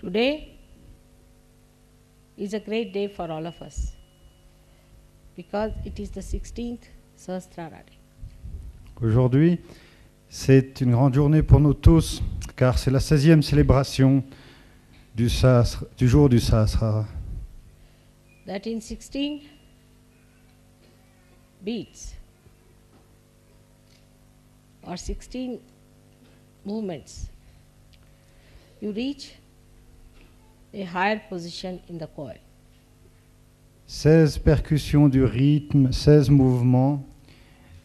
Today is a great day for all of us because it is the 16th Sahasrara. Aujourd'hui, c'est une grande journée pour nous tous, car c'est la 16e célébration du jour du Sahasrara. That in 16 beats or 16 movements, you reach a higher position in the coil. 16 percussions du rythme, 16 mouvements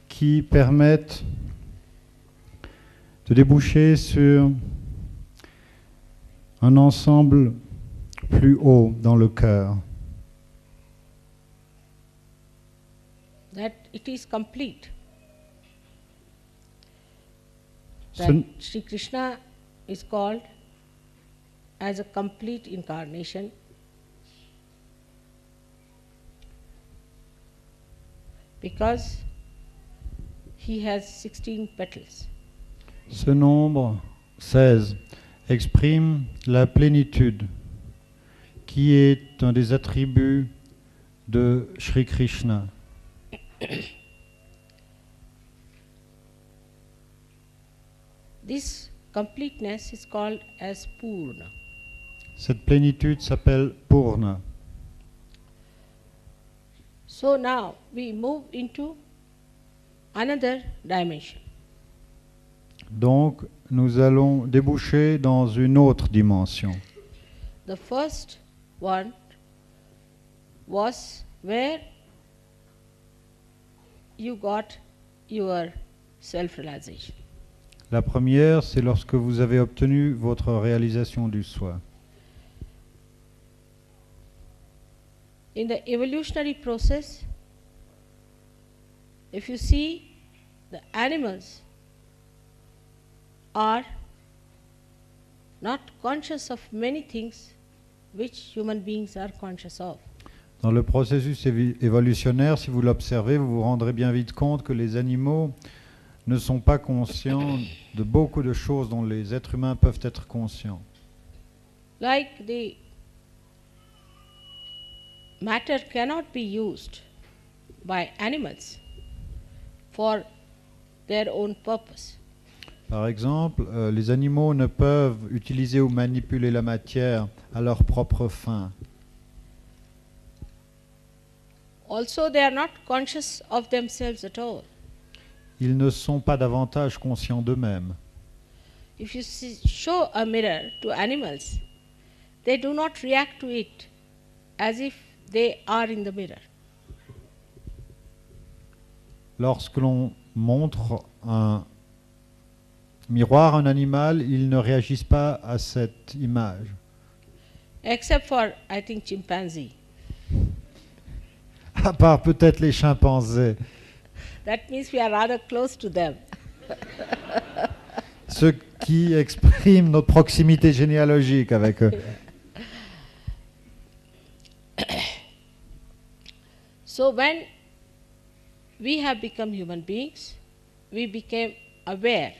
qui permettent de déboucher sur un ensemble plus haut dans le cœur. That it is complete. That Ce- Sri Krishna is called as a complete incarnation because he has 16 petals. Ce nombre 16 exprime la plénitude qui est un des attributs de Sri Krishna. This completeness is called as Purna. Cette plénitude s'appelle Purna. So now we move into another dimension. Donc, nous allons déboucher dans une autre dimension. The first one was where you got your self-realization. La première, c'est lorsque vous avez obtenu votre réalisation du soi. In the evolutionary process, if you see, the animals are not conscious of many things which human beings are conscious of. Dans le processus évolutionnaire, si vous l'observez, vous vous rendrez bien vite compte que les animaux ne sont pas conscients de beaucoup de choses dont les êtres humains peuvent être conscients. Like the matter cannot be used by animals for their own purpose. Par exemple, les animaux ne peuvent utiliser ou manipuler la matière à leur propre fin. Also, they are not conscious of themselves at all. Ils ne sont pas davantage conscients d'eux-mêmes. If you show a mirror to animals, they do not react to it as if they are in the mirror. Lorsque l'on montre un miroir à un animal, ils ne réagissent pas à cette image. Except for, I think, chimpanzee. À part peut-être les chimpanzés. That means we are rather close to them. Ce qui exprime notre proximité généalogique avec eux. So when we have become human beings, we became aware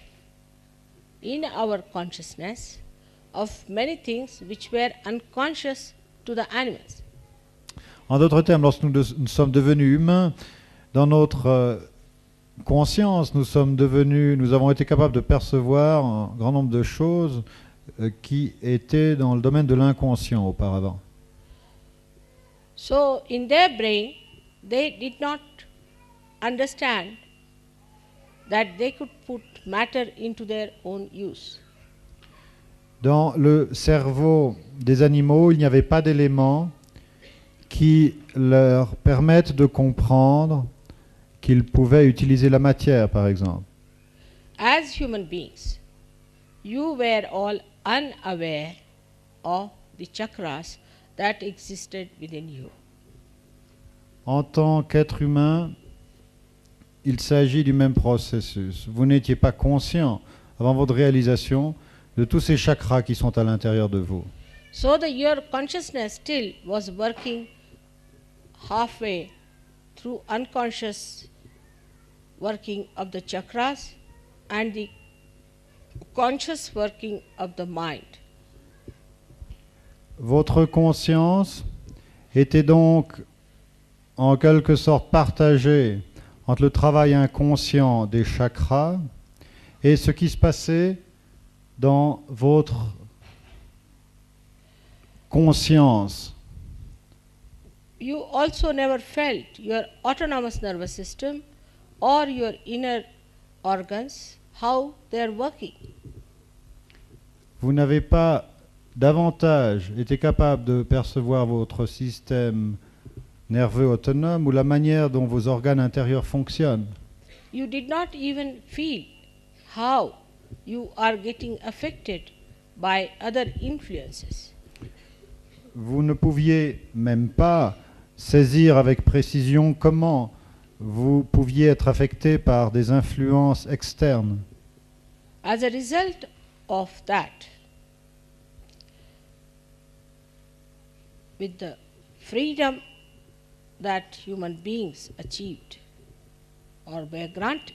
in our consciousness of many things which were unconscious to the animals. En d'autres termes, lorsque nous sommes devenus humains, dans notre conscience, nous avons été capables de percevoir un grand nombre de choses qui étaient dans le domaine de l'inconscient auparavant. So in their brain, they did not understand that they could put matter into their own use. Dans le cerveau des animaux, il n'y avait pas d'éléments qui leur permettent de comprendre qu'ils pouvaient utiliser la matière, par exemple. As human beings, you were all unaware of the chakras that existed within you. En tant qu'être humain, il s'agit du même processus. Vous n'étiez pas conscient, avant votre réalisation, de tous ces chakras qui sont à l'intérieur de vous. So your consciousness still was working halfway through unconscious working of the chakras and the conscious working of the mind. Votre conscience était donc en quelque sorte partagée entre le travail inconscient des chakras et ce qui se passait dans votre conscience. You also never felt your autonomous nervous system or your inner organs, how they are working. Vous n'avez pas davantage été capable de percevoir votre système nerveux autonome ou la manière dont vos organes intérieurs fonctionnent. You did not even feel how you are getting affected by other influences. Vous ne pouviez même pas saisir avec précision comment vous pouviez être affecté par des influences externes. As a result of that, with the freedom that human beings achieved or were granted,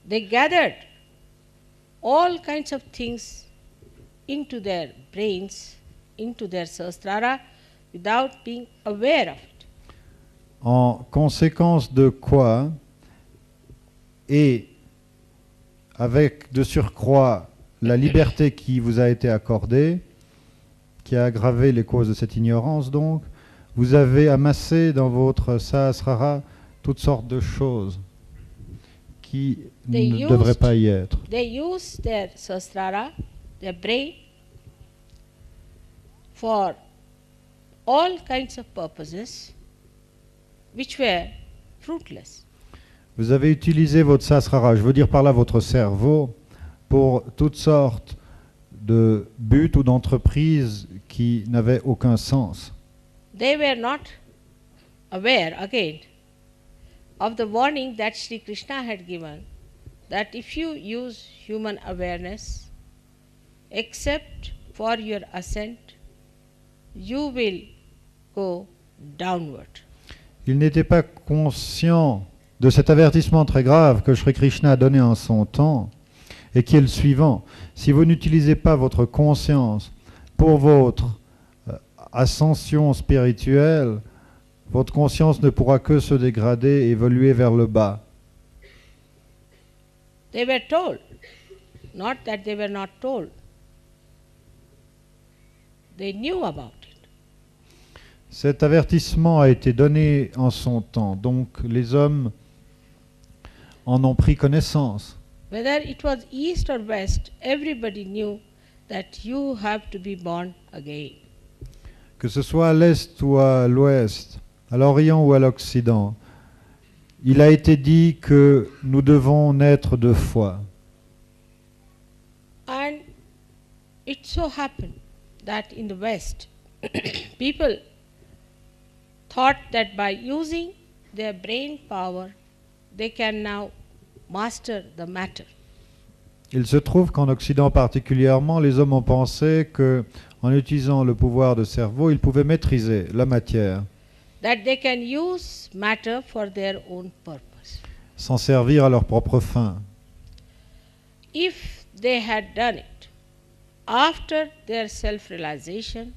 they gathered all kinds of things into their brains, into their sahasrara, without being aware of it. En conséquence de quoi, et avec de surcroît la liberté qui vous a été accordée, qui a aggravé les causes de cette ignorance donc, vous avez amassé dans votre sahasrara toutes sortes de choses qui ne devraient pas y être. They use their sahasrara, their brain, for all kinds of purposes which were fruitless. Vous avez utilisé votre sahasrara, je veux dire par là votre cerveau, pour toutes sortes de buts ou d'entreprises qui n'avaient aucun sens. They were not aware, again, of the warning that Sri Krishna had given, that if you use human awareness except for your ascent, you will go downward. Ils n'étaient pas conscients de cet avertissement très grave que Sri Krishna a donné en son temps et qui est le suivant. Si vous n'utilisez pas votre conscience pour votre ascension spirituelle, votre conscience ne pourra que se dégrader et évoluer vers le bas. They were told, not that they were not told. They knew about it. Cet avertissement a été donné en son temps, donc les hommes en ont pris connaissance. Whether it was east or west, everybody knew that you have to be born again. Que ce soit à l'est ou à l'ouest, à l'orient ou à l'occident, il a été dit que nous devons naître deux fois. And it so happened that in the West, people thought that by using their brain power, they can now master the matter. Il se trouve qu'en Occident particulièrement, les hommes ont pensé qu'en utilisant le pouvoir de cerveau, ils pouvaient maîtriser la matière, That they can use matter for their own purpose. s'en servir à leur propre fin. If they had done it after their self-realization,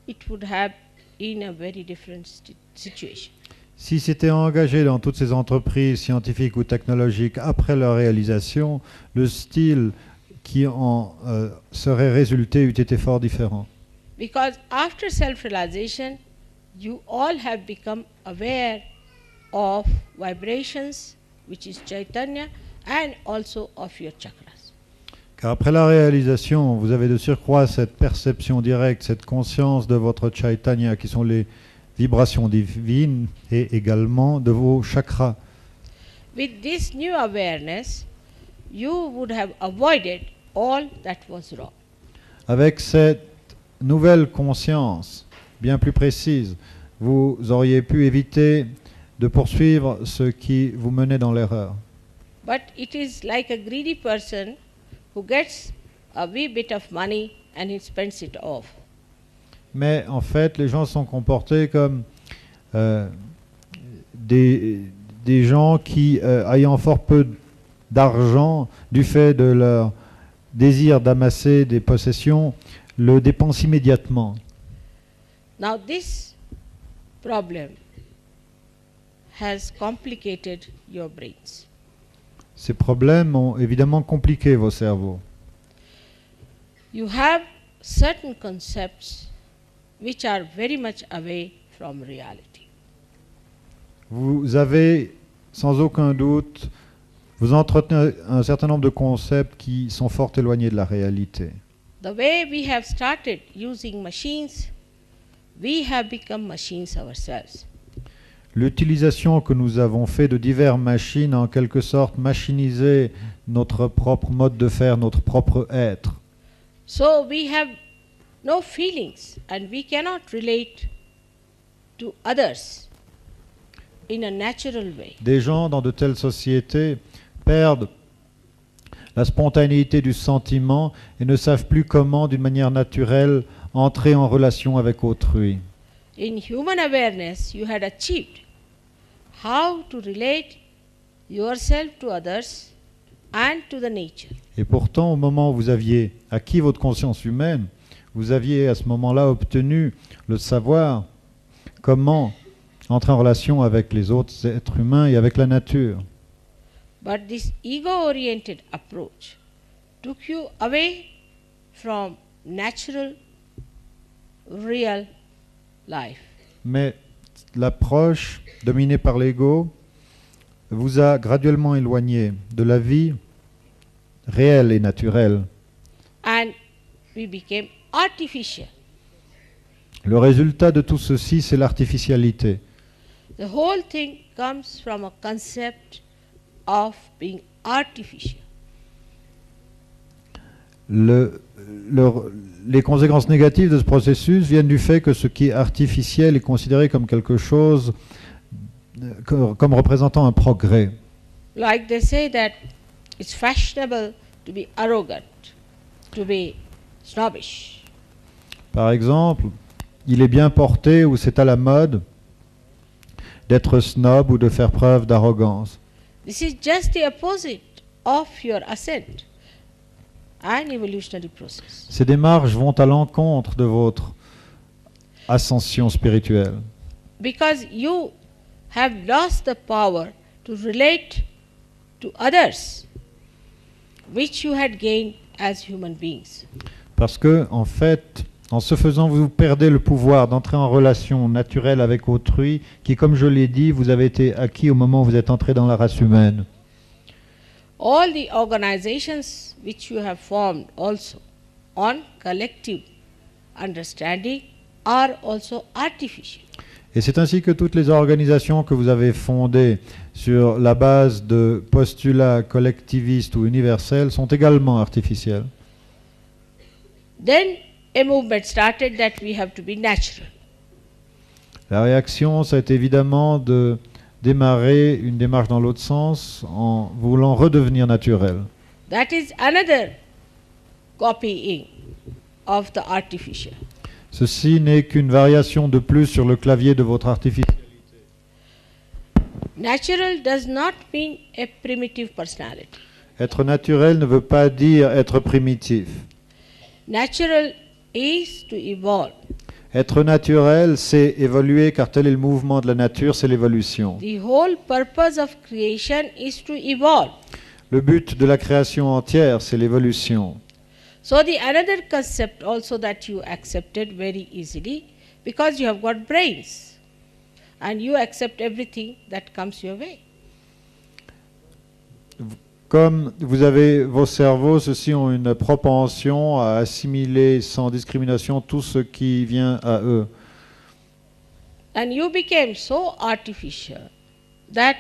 it would have been a very different situation. Si c'était engagé dans toutes ces entreprises scientifiques ou technologiques après leur réalisation, le style qui en serait résulté eût été fort différent. Because after self-realization, you all have become aware of vibrations, which is Chaitanya, and also of your chakras. Car après la réalisation, vous avez de surcroît cette perception directe, cette conscience de votre Chaitanya, qui sont les vibrations divines, et également de vos chakras. With this new awareness, you would have avoided all that was wrong. Avec cette nouvelle conscience bien plus précise, vous auriez pu éviter de poursuivre ce qui vous menait dans l'erreur. But it is like a greedy person who gets a wee bit of money and he spends it off. Mais en fait, les gens sont comportés comme des gens qui, ayant fort peu d'argent, du fait de leur désir d'amasser des possessions, le dépense immédiatement. Now this problem has complicated your brains. Ces problèmes ont évidemment compliqué vos cerveaux. You have certain concepts which are very much away from reality. Vous avez, sans aucun doute, vous entretenez un certain nombre de concepts qui sont fort éloignés de la réalité. The way we have started using machines, we have become machines ourselves. L'utilisation que nous avons fait de diverses machines a en quelque sorte machinisé notre propre mode de faire, notre propre être. So we have no feelings and we cannot relate to others in a natural way. Des gens dans de telles sociétés perdent la spontanéité du sentiment et ne savent plus comment, d'une manière naturelle, entrer en relation avec autrui. In human awareness, you had achieved how to relate yourself to others and to the nature. Et pourtant, au moment où vous aviez acquis votre conscience humaine, vous aviez à ce moment-là obtenu le savoir comment entrer en relation avec les autres êtres humains et avec la nature. But this ego-oriented approach took you away from natural, real life. Mais l'approche dominée par l'ego vous a graduellement éloigné de la vie réelle et naturelle. And we became artificial. Le résultat de tout ceci, c'est l'artificialité. The whole thing comes from a concept of being artificial. Les conséquences négatives de ce processus viennent du fait que ce qui est artificiel est considéré comme quelque chose, comme représentant un progrès. Like they say that it's fashionable to be arrogant, to be snobbish. Par exemple, il est bien porté ou c'est à la mode d'être snob ou de faire preuve d'arrogance. This is just the opposite of your ascent and evolutionary process. Ces démarches vont à l'encontre de votre ascension spirituelle. Because you have lost the power to relate to others, which you had gained as human beings. Parce que, en fait, en ce faisant, vous perdez le pouvoir d'entrer en relation naturelle avec autrui, qui, comme je l'ai dit, vous avez été acquis au moment où vous êtes entré dans la race humaine. All the organizations which you have formed also on collective understanding are also artificial. Et c'est ainsi que toutes les organisations que vous avez fondées sur la base de postulats collectivistes ou universels sont également artificielles. Then a movement started that we have to be natural. La réaction, ça a été évidemment de démarrer une démarche dans l'autre sens en voulant redevenir naturel. That is another copying of the artificial. Ceci n'est qu'une variation de plus sur le clavier de votre artificialité. Natural does not mean a primitive personality. Être naturel ne veut pas dire être primitif. Natural is to evolve. Être naturel, c'est évoluer, car tel est le mouvement de la nature, c'est l'évolution. The whole purpose of creation is to evolve. Le but de la création entière, c'est l'évolution. So the another concept also that you accepted very easily, because you have got brains and you accept everything that comes your way. Comme vous avez vos cerveaux, ceux-ci ont une propension à assimiler sans discrimination tout ce qui vient à eux. And you became so artificial that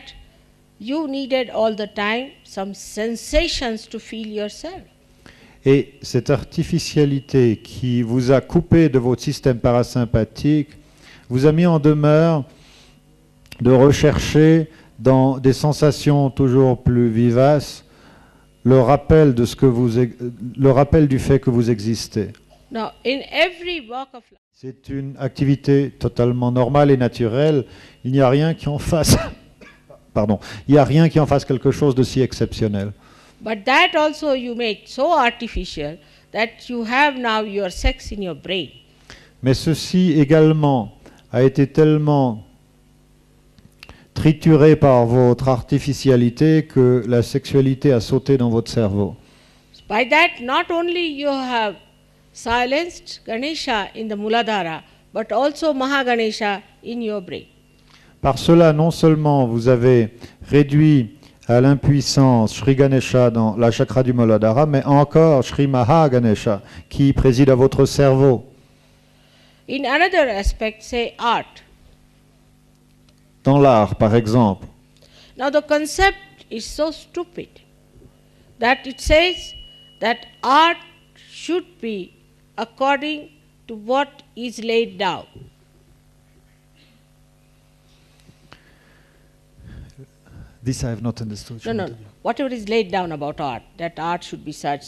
you needed all the time some sensations to feel yourself. Et cette artificialité qui vous a coupé de votre système parasympathique vous a mis en demeure de rechercher dans des sensations toujours plus vivaces le rappel de ce que le rappel du fait que vous existez. Now, in every walk of life, C'est une activité totalement normale et naturelle. Il n'y a rien qui en fasse il n'y a rien qui en fasse quelque chose de si exceptionnel. but that also you made so artificial that you have now your sex in your brain. Mais ceci également a été tellement trituré par votre artificialité que la sexualité a sauté dans votre cerveau. By that, not only you have silenced Ganesha in the Muladhara, but also Mahaganesha in your brain. Par cela, non seulement vous avez réduit à l'impuissance Sri Ganesha dans la chakra du Muladhara, mais encore Sri Mahaganesha qui préside à votre cerveau. In another aspect, say art. Dans l'art, par exemple. Now the concept is so stupid that it says that art should be according to what is laid down. This I have not understood. No. Whatever is laid down about art, that art should be such.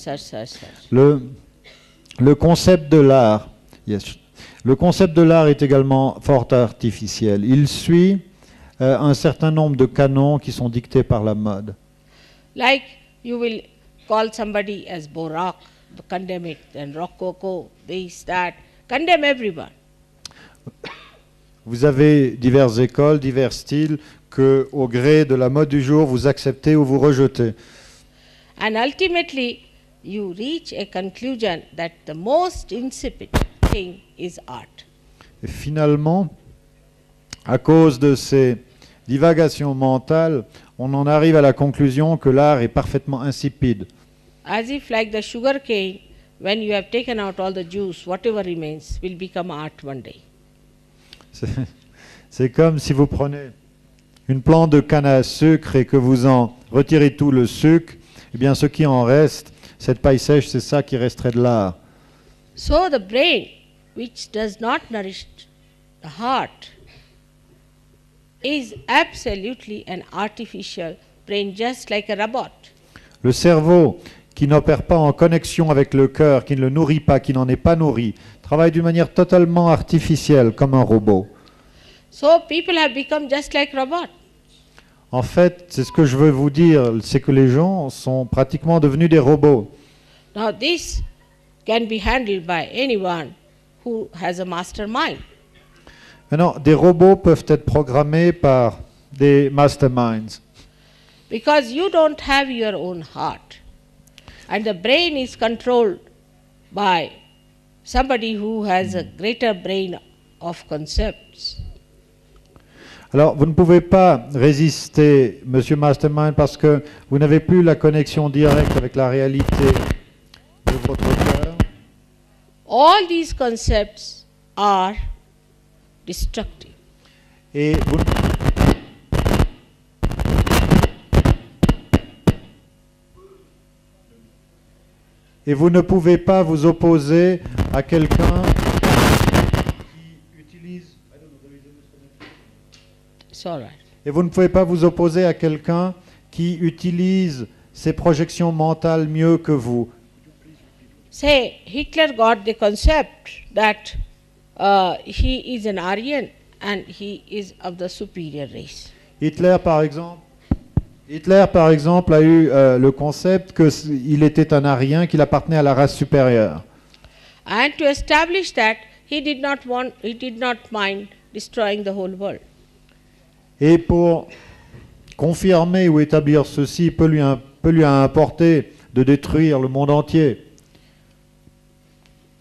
Le concept de l'art, yes. Le concept de l'art est également fort artificiel. Il suit un certain nombre de canons qui sont dictés par la mode. Like you will call somebody as Baroque, condemn it, then Rococo, this, that, condemn everyone. Vous avez diverses écoles, divers styles que, au gré de la mode du jour, vous acceptez ou vous rejetez. And ultimately, you reach a conclusion that the most insipid thing is art. Et finalement, à cause de ces divagations mentales, on en arrive à la conclusion que l'art est parfaitement insipide. As if like the sugar cane, when you have taken out all the juice, whatever remains will become art one day. C'est comme si vous prenez une plante de canne à sucre et que vous en retirez tout le sucre, eh bien ce qui en reste, cette paille sèche, c'est ça qui resterait de l'art. So the brain, which does not nourish the heart, is absolutely an artificial brain, just like a robot. Le cerveau, qui n'opère pas en connexion avec le cœur, qui ne le nourrit pas, qui n'en est pas nourri, travaille d'une manière totalement artificielle, comme un robot. So people have become just like robots. En fait, c'est ce que je veux vous dire, c'est que les gens sont pratiquement devenus des robots. Now this can be handled by anyone who has a mastermind. Maintenant, des robots peuvent être programmés par des masterminds. Because you don't have your own heart. And the brain is controlled by somebody who has a greater brain of concepts. Alors, vous ne pouvez pas résister, Monsieur Mastermind, parce que vous n'avez plus la connexion directe avec la réalité de votre cœur. All these concepts are destructive. Et vous ne pouvez pas vous opposer à quelqu'un qui utilise... It's all right. Et vous ne pouvez pas vous opposer à quelqu'un qui utilise ses projections mentales mieux que vous. Say, Hitler got the concept that he is an Aryan and he is of the superior race. Hitler, par exemple, a eu le concept qu'il était un Arien, qu'il appartenait à la race supérieure. And to establish that, he did not mind destroying the whole world. Et pour confirmer ou établir ceci, peut lui importer de détruire le monde entier.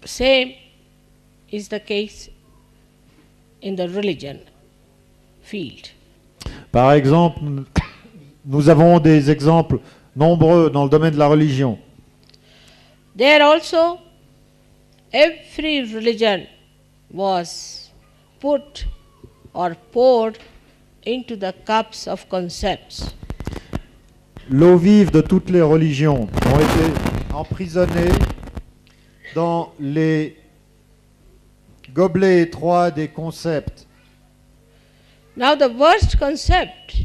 Same is the case in the religion field. Par exemple, nous avons des exemples nombreux dans le domaine de la religion. There also, every religion was put or poured into the cups of concepts. L'eau vive de toutes les religions ont été emprisonnées dans les gobelets étroits des concepts. Now the worst concept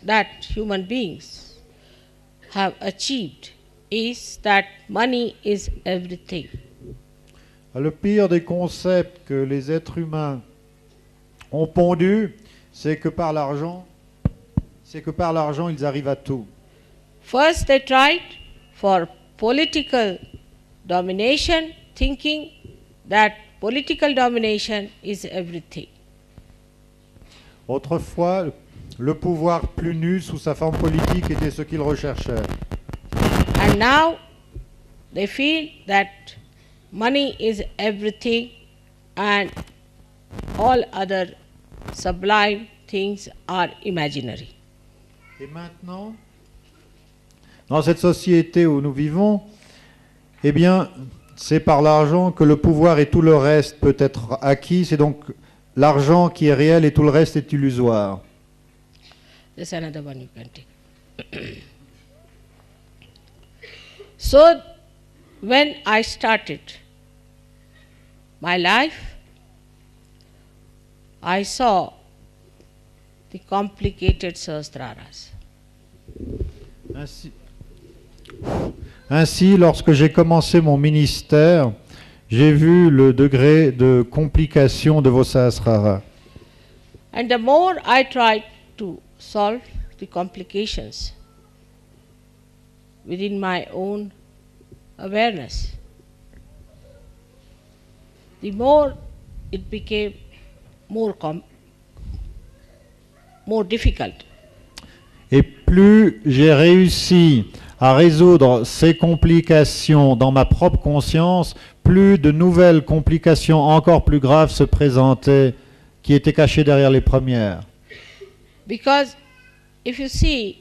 that human beings have achieved is that money is everything. Le pire des concepts que les êtres humains ont pondus, c'est que par l'argent, ils arrivent à tout. First they tried for political domination, thinking that political domination is everything. Autrefois, le pouvoir plus nu sous sa forme politique était ce qu'ils recherchaient. And now they feel that money is everything and all other sublime things are imaginary. Et maintenant, dans cette société où nous vivons, eh bien, c'est par l'argent que le pouvoir et tout le reste peut être acquis. C'est donc l'argent qui est réel et tout le reste est illusoire. There's another one you can take. So, when I started my life, I saw the complicated sahasraras. Ainsi, lorsque j'ai commencé mon ministère, j'ai vu le degré de complication de vos sahasraras. And the more I tried to solve the complications within my own awareness, the more it became more difficult. Et plus j'ai réussi à résoudre ces complications dans ma propre conscience, plus de nouvelles complications encore plus graves se présentaient, qui étaient cachées derrière les premières. Because if you see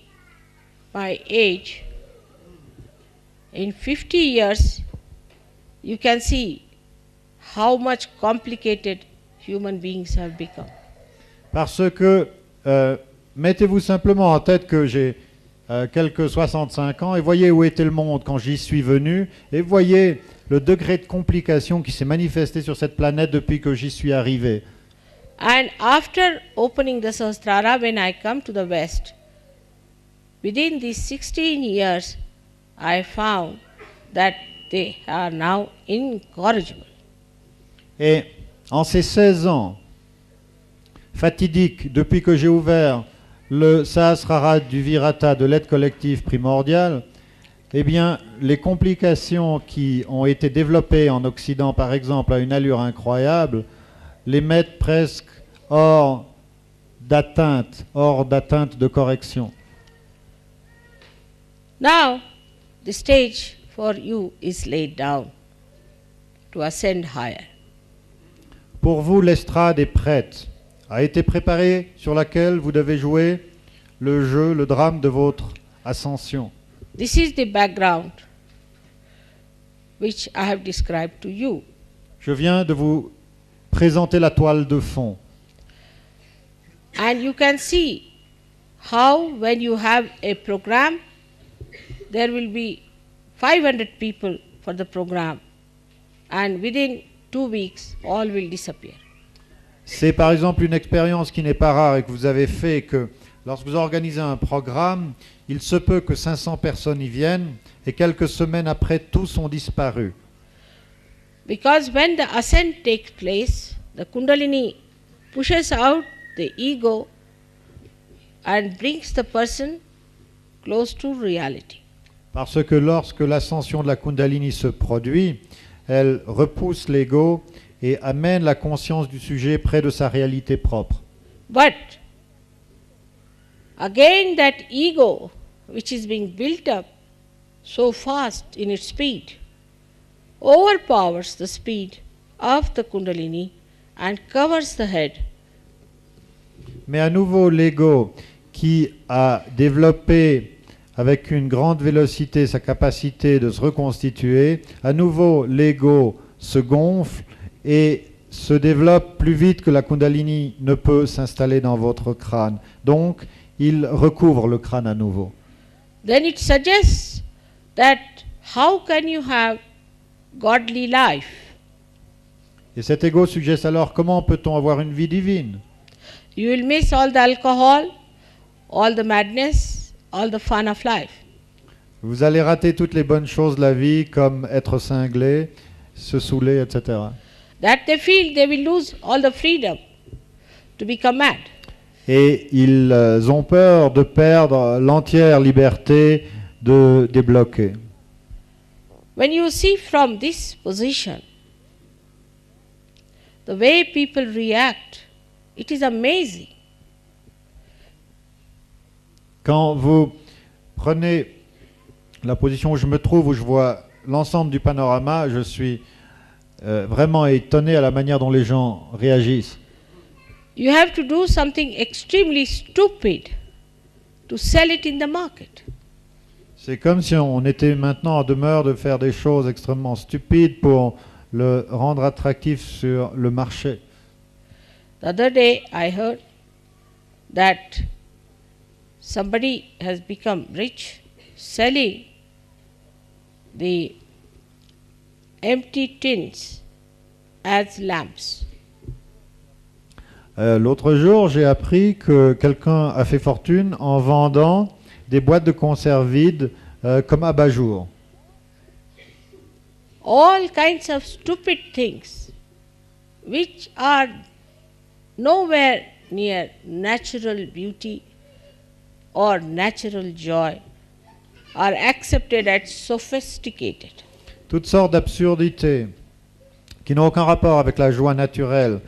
my age, in 50 years, you can see how much complicated human beings have become. Parce que, mettez-vous simplement en tête que j'ai quelques 65 ans et voyez où était le monde quand j'y suis venu et voyez le degré de complication qui s'est manifesté sur cette planète depuis que j'y suis arrivé. And after opening the Sahasrara, when I come to the West, within these 16 years, I found that they are now incorrigible. Et en ces 16 ans fatidiques, depuis que j'ai ouvert le Sahasrara du Virata de l'aide collective primordiale, eh bien, les complications qui ont été développées en Occident, par exemple, à une allure incroyable, les mettent presque hors d'atteinte de correction. Now, the stage for you is laid down to ascend higher. Pour vous, l'estrade est prête, a été préparée sur laquelle vous devez jouer le jeu, le drame de votre ascension. This is the background which I have described to you. Je viens de vous présenter la toile de fond. And you can see how when you have a program, there will be 500 people for the program, and within 2 weeks, all will disappear. C'est par exemple une expérience qui n'est pas rare et que vous avez fait, que lorsque vous organisez un programme, il se peut que 500 personnes y viennent et quelques semaines après, tous ont disparu. Because when the ascent takes place, the Kundalini pushes out the ego and brings the person close to reality. Parce que lorsque l'ascension de la Kundalini se produit, elle repousse l'ego et amène la conscience du sujet près de sa réalité propre. But again, that ego which is being built up so fast in its speed overpowers the speed of the Kundalini and covers the head. Mais à nouveau, l'ego qui a développé avec une grande vélocité sa capacité de se reconstituer, à nouveau l'ego se gonfle et se développe plus vite que la Kundalini ne peut s'installer dans votre crâne. Donc, il recouvre le crâne à nouveau. Then it suggests that how can you have godly life? Et cet ego suggère alors comment peut-on avoir une vie divine? You will miss all the alcohol, all the madness, all the fun of life. Vous allez rater toutes les bonnes choses de la vie, comme être cinglé, se saouler, etc. That they feel they will lose all the freedom to become mad. Et ils ont peur de perdre l'entière liberté de débloquer. When you see from this position, the way people react, it is amazing. Quand vous prenez la position où je me trouve, où je vois l'ensemble du panorama, je suis vraiment étonné à la manière dont les gens réagissent. You have to do something extremely stupid to sell it in the market. C'est comme si on était maintenant en demeure de faire des choses extrêmement stupides pour le rendre attractif sur le marché. The other day I heard that somebody has become rich selling the empty tins as lamps. L'autre jour, j'ai appris que quelqu'un a fait fortune en vendant des boîtes de conserve vides comme abat-jour. All kinds of stupid things which are nowhere near natural beauty or natural joy are accepted as sophisticated. Toutes sortes d'absurdités qui n'ont aucun rapport avec la joie naturelle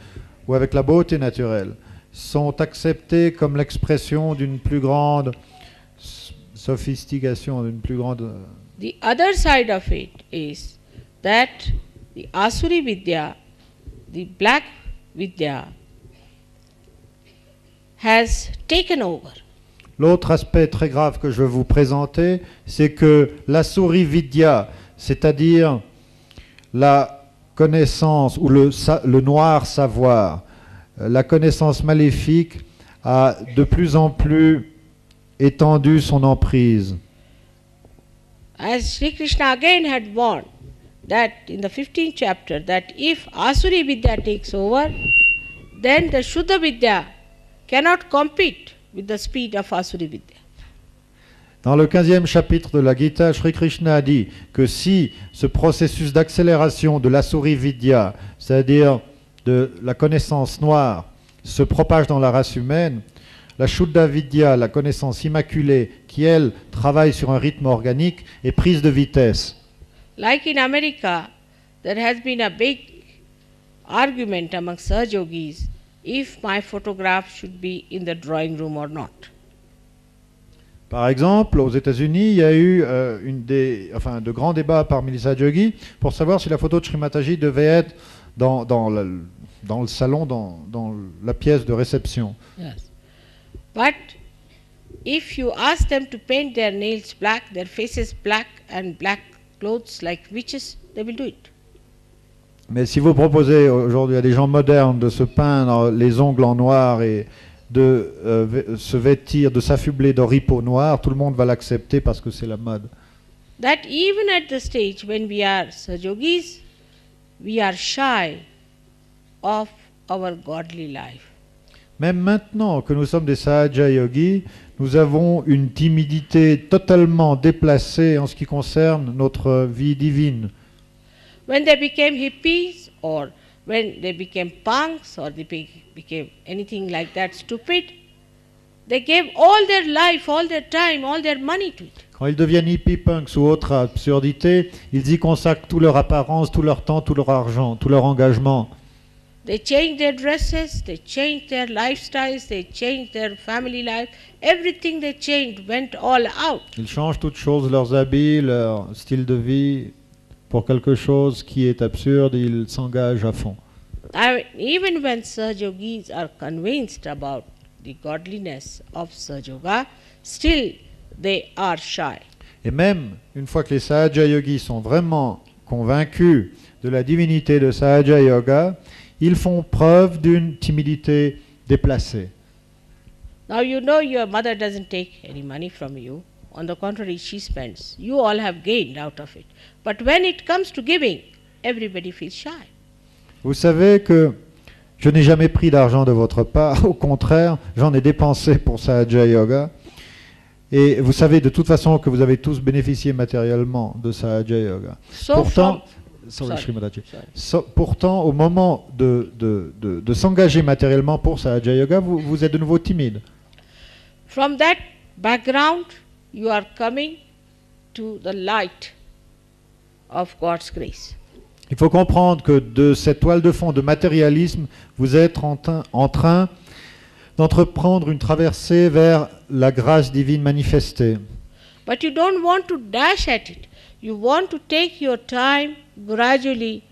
ou avec la beauté naturelle sont acceptées comme l'expression d'une plus grande sophistication, d'une plus grande... The other side of it is that the Asuri Vidya, the black Vidya, has taken over. L'autre aspect très grave que je veux vous présenter, c'est que l'Asuri Vidya, c'est-à-dire la connaissance ou le noir savoir, la connaissance maléfique a de plus en plus étendu son emprise. As Sri Krishna again had warned that in the 15th chapter that if Asuri Vidya takes over, then the Shuddha Vidya cannot compete with the speed of Asuri Vidya. Dans le 15e chapitre de la Gita, Sri Krishna a dit que si ce processus d'accélération de l'Asuri Vidya, c'est-à-dire de la connaissance noire, se propage dans la race humaine, la Shuddha Vidya, la connaissance immaculée, qui elle travaille sur un rythme organique, est prise de vitesse. Like in America, there has been a big argument among Sahaja Yogis if my photograph should be in the drawing room or not. Par exemple, aux États-Unis, il y a eu de grands débats parmi les Sahaja-yogis pour savoir si la photo de Sri Mataji devait être dans le salon, dans la pièce de réception. Yes. But if you ask them to paint their nails black, their faces black, and black clothes like witches, they will do it. Mais si vous proposez aujourd'hui à des gens modernes de se peindre les ongles en noir et de se vêtir, de s'affubler d'oripeaux noirs, tout le monde va l'accepter parce que c'est la mode. That even at the stage when we are Sajogis, we are shy of our godly life. Même maintenant que nous sommes des Sahaja Yogis, nous avons une timidité totalement déplacée en ce qui concerne notre vie divine. When they became hippies or when they became punks or they became anything like that stupid, they gave all their life, all their time, all their money to it. Quand ils deviennent hippies, punks ou autre absurdité, ils y consacrent toute leur apparence, tout leur temps, tout leur argent, tout leur engagement. They changed their dresses, they changed their lifestyles, they changed their family life. Everything they changed went all out. Ils changent toutes choses, leurs habits, leur style de vie, pour quelque chose qui est absurde, ils s'engagent à fond. I mean, even when Sahajogis are convinced about the godliness of Sahaja, still they are shy. Et même une fois que les Sahaja Yogis sont vraiment convaincus de la divinité de Sahaja Yoga, ils font preuve d'une timidité déplacée. Now you know your mother doesn't take any money from you. On the contrary, she spends. You all have gained out of it. But when it comes to giving, everybody feels shy. Vous savez que je n'ai jamais pris d'argent de votre part, au contraire, j'en ai dépensé pour Sahaja Yoga. Et vous savez de toute façon que vous avez tous bénéficié matériellement de Sahaja Yoga. Pourtant, au moment de s'engager matériellement pour Sahaja Yoga, vous êtes de nouveau timide. From that background, you are coming to the light of God's grace. Il faut comprendre que de cette toile de fond de matérialisme, vous êtes en train d'entreprendre une traversée vers la grâce divine manifestée. But you don't want to dash at it. You want to take your time gradually,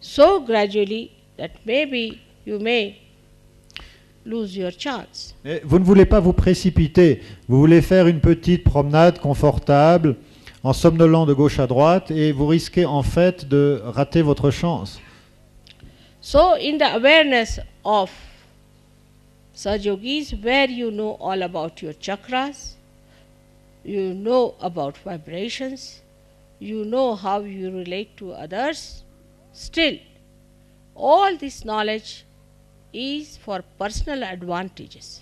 so gradually that maybe you may lose your chance. Mais vous ne voulez pas vous précipiter, vous voulez faire une petite promenade confortable en somnolant de gauche à droite et vous risquez en fait de rater votre chance. So in the awareness of Sahaja Yogis, where you know all about your chakras, you know about vibrations, you know how you relate to others, still all this knowledge is for personal advantages.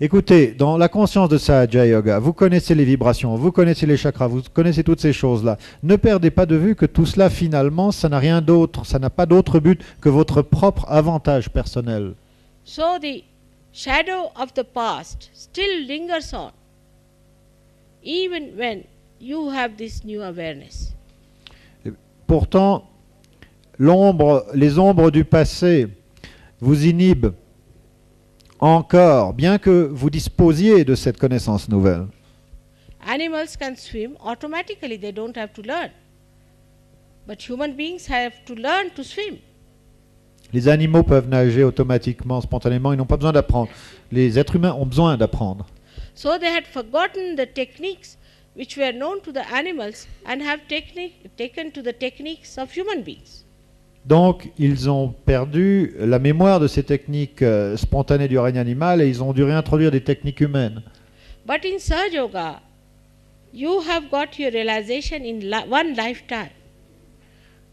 Écoutez, dans la conscience de Sahaja Yoga, vous connaissez les vibrations, vous connaissez les chakras, vous connaissez toutes ces choses-là. Ne perdez pas de vue que tout cela, finalement, ça n'a rien d'autre, ça n'a pas d'autre but que votre propre avantage personnel. So the shadow of the past still lingers on, even when you have this new awareness. Pourtant, les ombres du passé vous inhibent encore, bien que vous disposiez de cette connaissance nouvelle. Animals can swim automatically, they don't have to learn. But human beings have to learn to swim. Les animaux peuvent nager automatiquement, spontanément, ils n'ont pas besoin d'apprendre. Les êtres humains ont besoin d'apprendre. So they had forgotten the techniques which were known to the animals and have taken to the techniques of human beings. Donc, ils ont perdu la mémoire de ces techniques spontanées du règne animal et ils ont dû réintroduire des techniques humaines. But in Sahaja Yoga, you have got your realization in one lifetime.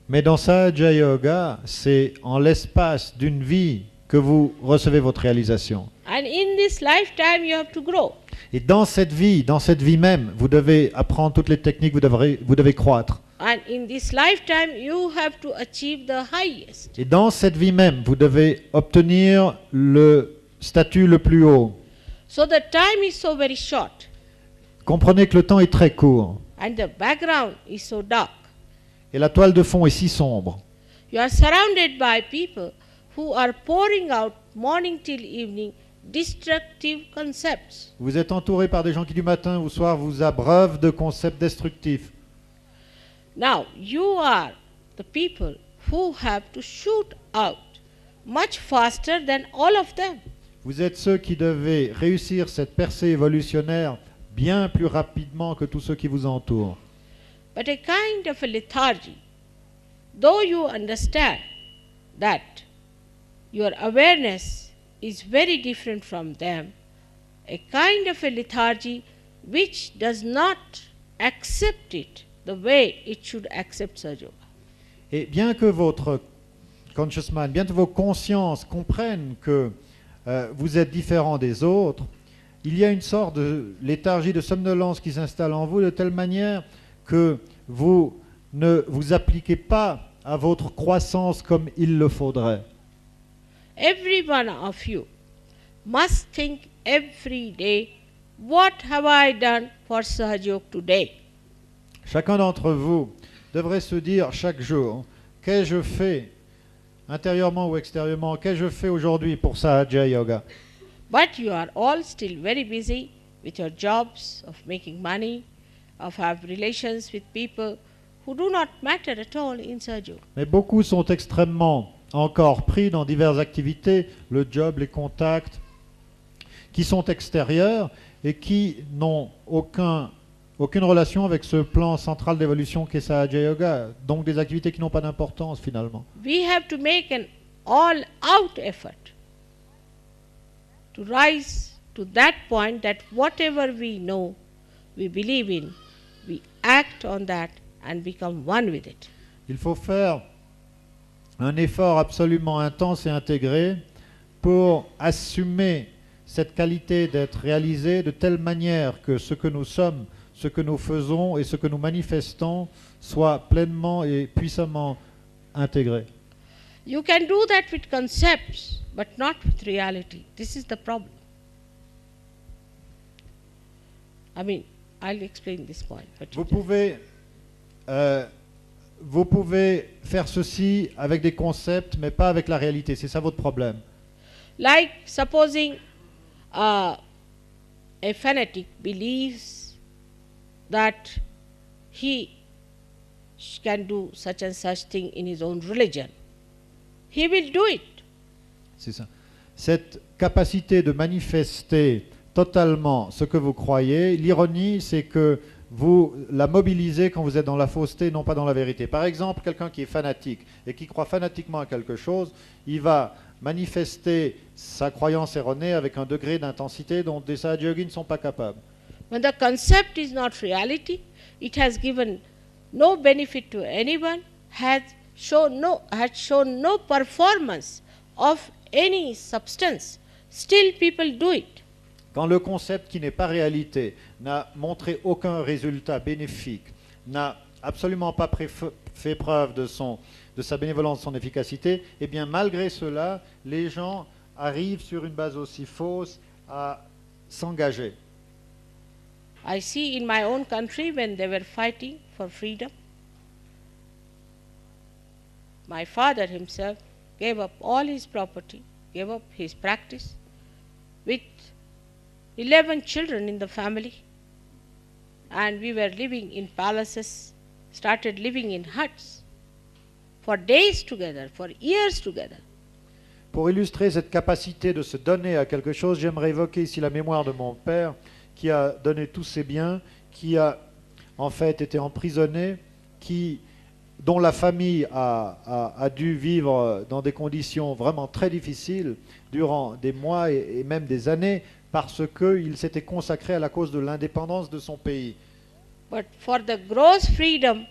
Mais dans Sahaja Yoga, c'est en l'espace d'une vie que vous recevez votre réalisation. And in this lifetime, you have to grow. Et dans cette vie même, vous devez apprendre toutes les techniques, vous devez croître. And in this lifetime, you have to achieve the highest. Et dans cette vie même, vous devez obtenir le statut le plus haut. So the time is so very short. Comprenez que le temps est très court. And the background is so dark. Et la toile de fond est si sombre. You are surrounded by people who are pouring out morning till evening destructive concepts. Vous êtes entouré par des gens qui du matin au soir vous abreuvent de concepts destructifs. Now, you are the people who have to shoot out much faster than all of them. Vous êtes ceux qui devez réussir cette percée évolutionnaire bien plus rapidement que tous ceux qui vous entourent. But a kind of a lethargy, though you understand that your awareness is very different from them, a kind of a lethargy which does not accept it the way it should accept Sahaja Yoga. Et bien que votre conscious mind, bien que vos consciences comprennent que vous êtes différent des autres, il y a une sorte de léthargie, de somnolence qui s'installe en vous de telle manière que vous ne vous appliquez pas à votre croissance comme il le faudrait. Every one of you must think every day, what have I done for Sahaja Yoga today? Chacun d'entre vous devrait se dire chaque jour, qu'ai-je fait, intérieurement ou extérieurement, qu'ai-je fait aujourd'hui pour Sahaja Yoga? But you are all still very busy with your jobs, of making money, of have relations with people who do not matter at all in Sahaja Yoga. Mais beaucoup sont extrêmement encore pris dans diverses activités, le job, les contacts, qui sont extérieurs et qui n'ont aucune relation avec ce plan central d'évolution qu'est Sahaja Yoga, donc des activités qui n'ont pas d'importance finalement. We have to make an all-out effort to rise to that point that whatever we know, we believe in, we act on that and become one with it. Il faut faire un effort absolument intense et intégré pour assumer cette qualité d'être réalisé de telle manière que ce que nous sommes, ce que nous faisons et ce que nous manifestons soit pleinement et puissamment intégré. You can do that with concepts, but not with reality. This is the problem. I mean, I'll explain this point. But Vous pouvez euh, vous pouvez faire ceci avec des concepts, mais pas avec la réalité. C'est ça votre problème. Like supposing a fanatic believes that he can do such and such thing in his own religion. He will do it. C'est ça. Cette capacité de manifester totalement ce que vous croyez, l'ironie, c'est que vous la mobilisez quand vous êtes dans la fausseté, non pas dans la vérité. Par exemple, quelqu'un qui est fanatique et qui croit fanatiquement à quelque chose, il va manifester sa croyance erronée avec un degré d'intensité dont des Sahaja Yogis ne sont pas capables. When the concept is not reality, it has given no benefit to anyone, has shown no performance of any substance. Still people do it. Quand le concept qui n'est pas réalité n'a montré aucun résultat bénéfique, n'a absolument pas fait preuve de sa bénévolence, de son efficacité, eh bien malgré cela, les gens arrivent sur une base aussi fausse à s'engager. I see in my own country when they were fighting for freedom, my father himself gave up all his property, gave up his practice with 11 children in the family, and we were living in palaces, started living in huts for days together, for years together. Pour illustrer cette capacité de se donner à quelque chose, j'aimerais évoquer ici la mémoire de mon père qui a donné tous ses biens, qui a en fait été emprisonné, dont la famille a dû vivre dans des conditions vraiment très difficiles durant des mois et même des années parce qu'il s'était consacré à la cause de l'indépendance de son pays. But for the gross freedom,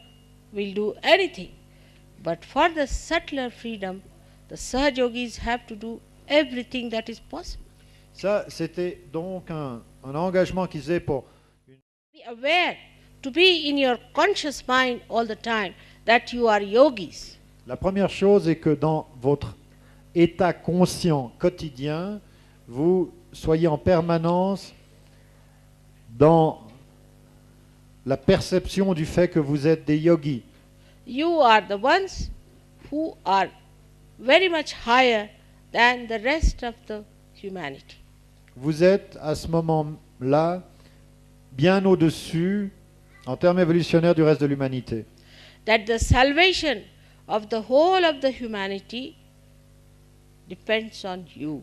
we'll do anything. But for the subtler freedom, the Sahaja Yogis have to do everything that is possible. Ça, c'était donc un engagement qu'ils faisaient pour... Be aware, to be in your conscious mind all the time, that you are yogis. La première chose est que dans votre état conscient quotidien, vous soyez en permanence dans la perception du fait que vous êtes des yogis. You are the ones who are very much higher than the rest of the humanity. Vous êtes à ce moment-là bien au-dessus, en termes évolutionnaires, du reste de l'humanité. That the salvation of the whole of the humanity depends on you.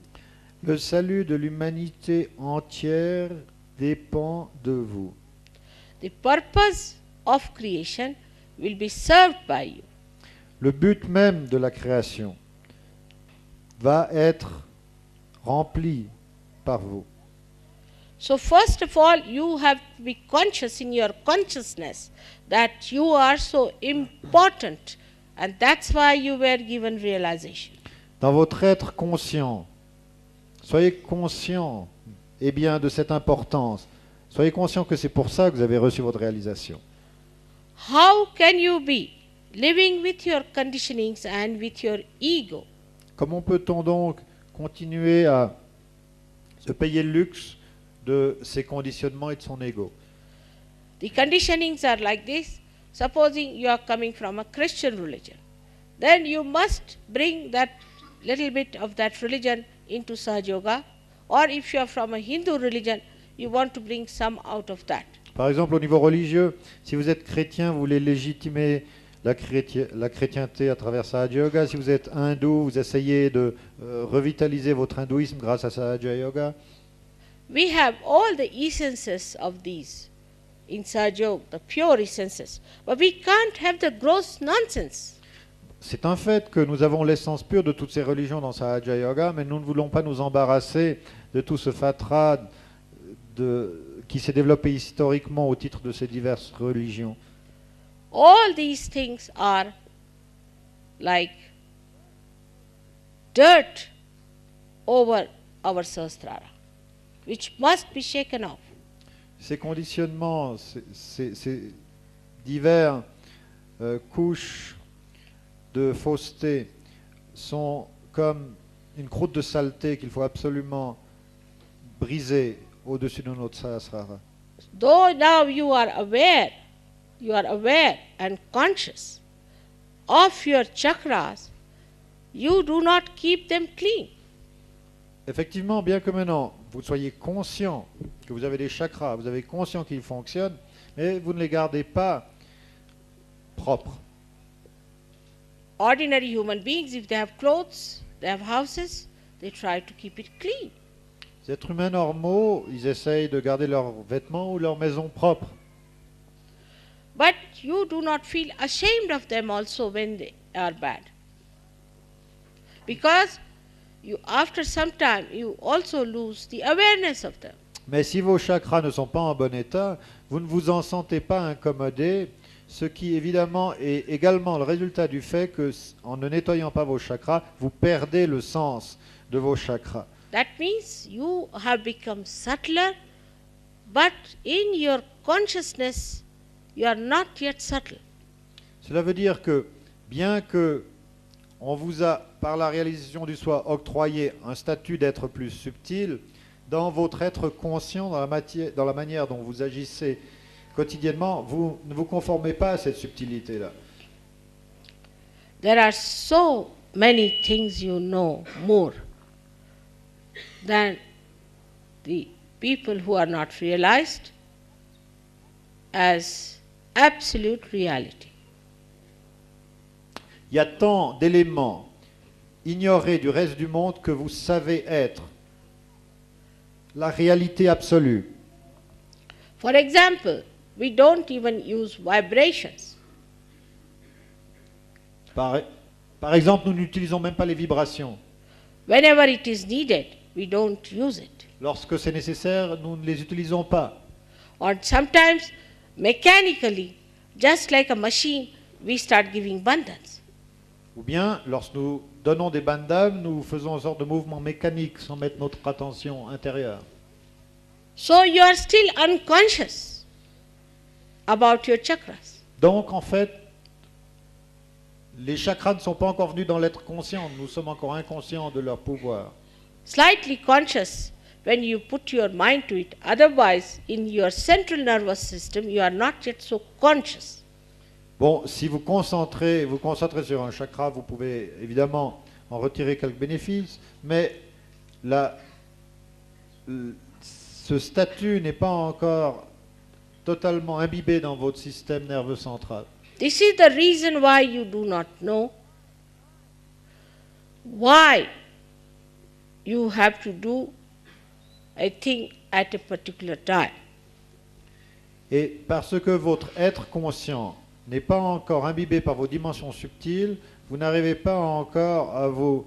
Le salut de l'humanité entière dépend de vous. The purpose of creation will be served by you. Le but même de la création va être rempli par vous. So first of all, you have to be conscious in your consciousness that you are so important, and that's why you were given realization. Dans votre être conscient, soyez conscient de cette importance. Soyez conscient que c'est pour ça que vous avez reçu votre réalisation. How can you be living with your conditionings and with your ego? Comment peut-on donc continuer à se payer le luxe de ses conditionnements et de son ego? The conditionings are like this. Supposing you are coming from a Christian religion, then you must bring that little bit of that religion into Sahaja Yoga, or if you are from a Hindu religion, you want to bring some out of that. Par exemple, au niveau religieux, si vous êtes chrétien, vous voulez légitimer la chrétienté à travers Sahaja Yoga. Si vous êtes hindou, vous essayez de revitaliser votre hindouisme grâce à Sahaja Yoga. We have all the essences of these in Sahaja Yoga, the pure essences, but we can't have the gross nonsense. C'est un fait que nous avons l'essence pure de toutes ces religions dans Sahaja Yoga, mais nous ne voulons pas nous embarrasser de tout ce fatras qui s'est développé historiquement au titre de ces diverses religions. All these things are like dirt over our sahasrara, which must be shaken off. Ces conditionnements, ces divers couches de fausseté sont comme une croûte de saleté qu'il faut absolument briser au-dessus de notre sahasrara. Though now you are aware you are aware and conscious of your chakras, you do not keep them clean. Effectivement, bien que maintenant vous soyez conscient que vous avez des chakras, vous avez conscient qu'ils fonctionnent, mais vous ne les gardez pas propres. Ordinary human beings, if they have clothes, they have houses, they try to keep it clean. Les êtres humains normaux, ils essayent de garder leurs vêtements ou leur maison propre. But you do not feel ashamed of them also when they are bad. Because you, after some time, you also lose the awareness of them. Mais si vos chakras ne sont pas en bon état, vous ne vous en sentez pas incommodé, ce qui évidemment est également le résultat du fait que, en ne nettoyant pas vos chakras, vous perdez le sens de vos chakras. That means you have become subtler, but in your consciousness, you are not yet subtle. Cela veut dire que, bien que on vous a, par la réalisation du soi, octroyé un statut d'être plus subtil, dans votre être conscient, dans la manière dont vous agissez quotidiennement, vous ne vous conformez pas à cette subtilité-là. There are so many things you know more than the people who are not realized as absolute reality. Il y a tant d'éléments ignorés du reste du monde que vous savez être la réalité absolue. For example, we don't even use vibrations. Par exemple, nous n'utilisons même pas les vibrations. Whenever it is needed, we don't use it. Lorsque c'est nécessaire, nous ne les utilisons pas. Or sometimes, mechanically, just like a machine, we start giving bandhans. Ou bien, lorsque nous donnons des bandhanes, nous faisons une sorte de mouvement mécanique sans mettre notre attention intérieure. So you are still unconscious about your chakras. Donc, en fait, les chakras ne sont pas encore venus dans l'être conscient. Nous sommes encore inconscients de leur pouvoir. Slightly conscious when you put your mind to it. Otherwise, in your central nervous system, you are not yet so conscious. Bon, si vous concentrez sur un chakra, vous pouvez évidemment en retirer quelques bénéfices, mais ce statut n'est pas encore totalement imbibé dans votre système nerveux central. This is the reason why you do not know why you have to do a thing at a particular time. Et parce que votre être conscient n'est pas encore imbibé par vos dimensions subtiles, vous n'arrivez pas encore à vous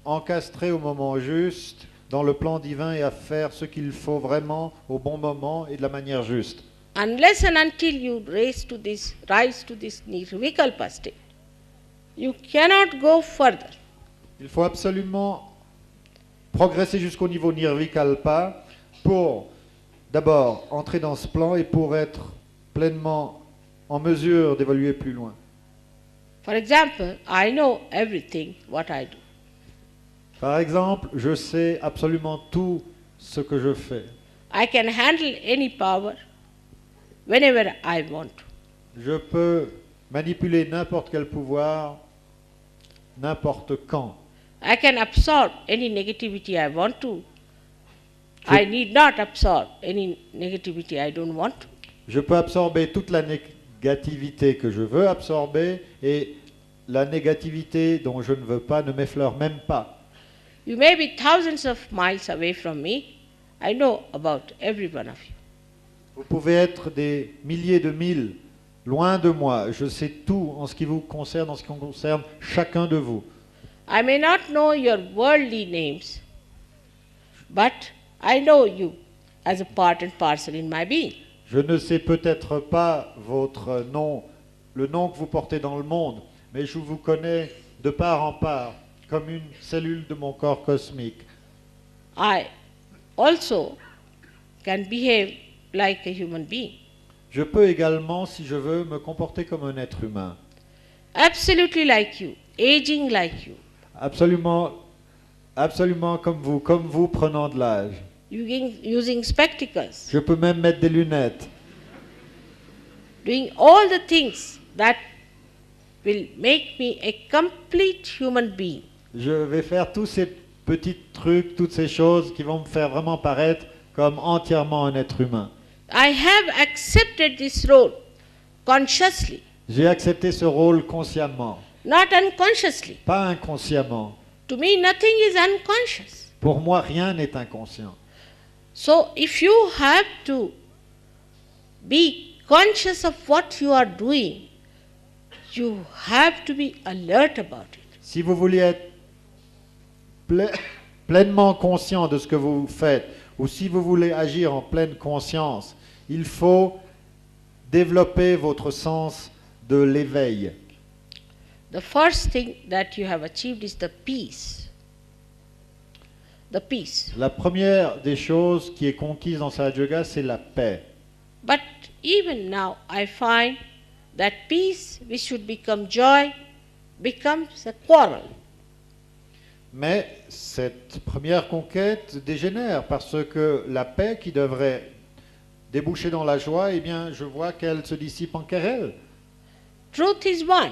encastrer au moment juste dans le plan divin et à faire ce qu'il faut vraiment au bon moment et de la manière juste. Unless and until you rise to this nirvikalpa state, you cannot go further. Il faut absolument progresser jusqu'au niveau nirvikalpa pour d'abord entrer dans ce plan et pour être pleinement en mesure d'évoluer plus loin. For example, I know everything what I do. Par exemple, je sais absolument tout ce que je fais. I can handle any power whenever I want to. Je peux manipuler n'importe quel pouvoir, n'importe quand. I can absorb any negativity I want to. I need not absorb any negativity I don't want to. Je peux absorber toute la négativité que je veux absorber et la négativité dont je ne veux pas ne m'effleure même pas. You may be thousands of miles away from me. I know about every one of you. Vous pouvez être des milliers de milles loin de moi. Je sais tout en ce qui vous concerne, en ce qui concerne chacun de vous. I may not know your worldly names, but I know you as a part and parcel in my being. Je ne sais peut-être pas votre nom, le nom que vous portez dans le monde, mais je vous connais de part en part, comme une cellule de mon corps cosmique. I also can behave like a human being. Je peux également, si je veux, me comporter comme un être humain. Absolutely like you, aging like you, Absolument, absolument comme vous prenant de l'âge. using spectacles, Je peux même mettre des lunettes. doing all the things that will make me a complete human being. Je vais faire tous ces petits trucs, toutes ces choses qui vont me faire vraiment paraître comme entièrement un être humain. I have accepted this role consciously, J'ai accepté ce rôle consciemment, not unconsciously. pas inconsciemment. To me, nothing is unconscious. Pour moi, rien n'est inconscient. So, if you have to be conscious of what you are doing, you have to be alert about it. Si vous voulez être pleinement conscient de ce que vous faites, ou si vous voulez agir en pleine conscience, il faut développer votre sens de l'éveil. The first thing that you have achieved is the peace. The peace. La première des choses qui est conquise dans Sahaja Yoga, c'est la paix. But even now, I find that peace, which should become joy, becomes a quarrel. Mais cette première conquête dégénère parce que la paix qui devrait déboucher dans la joie, eh bien, je vois qu'elle se dissipe en querelle. Truth is one.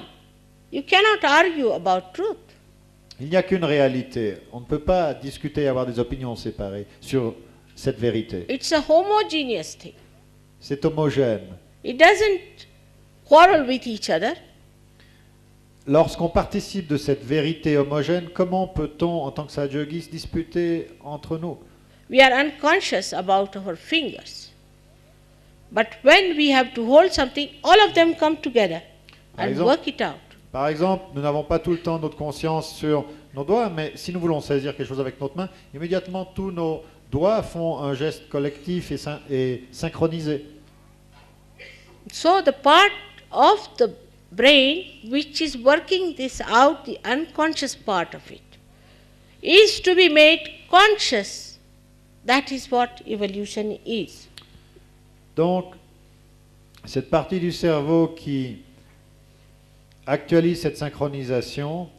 You cannot argue about truth. Il n'y a qu'une réalité. On ne peut pas discuter et avoir des opinions séparées sur cette vérité. It's a homogeneous thing. C'est homogène. It doesn't quarrel with each other. Lorsqu'on participe de cette vérité homogène, comment peut-on, en tant que Sahaja Yogi, se disputer entre nous? We are unconscious about our fingers. But when we have to hold something, all of them come together and work it out. Par exemple, nous n'avons pas tout le temps notre conscience sur nos doigts, mais si nous voulons saisir quelque chose avec notre main, immédiatement tous nos doigts font un geste collectif et synchronisé. So the part of the brain which is working this out, the unconscious part of it, is to be made conscious. That is what evolution is. Donc, cette partie du cerveau qui actualise cette synchronisation,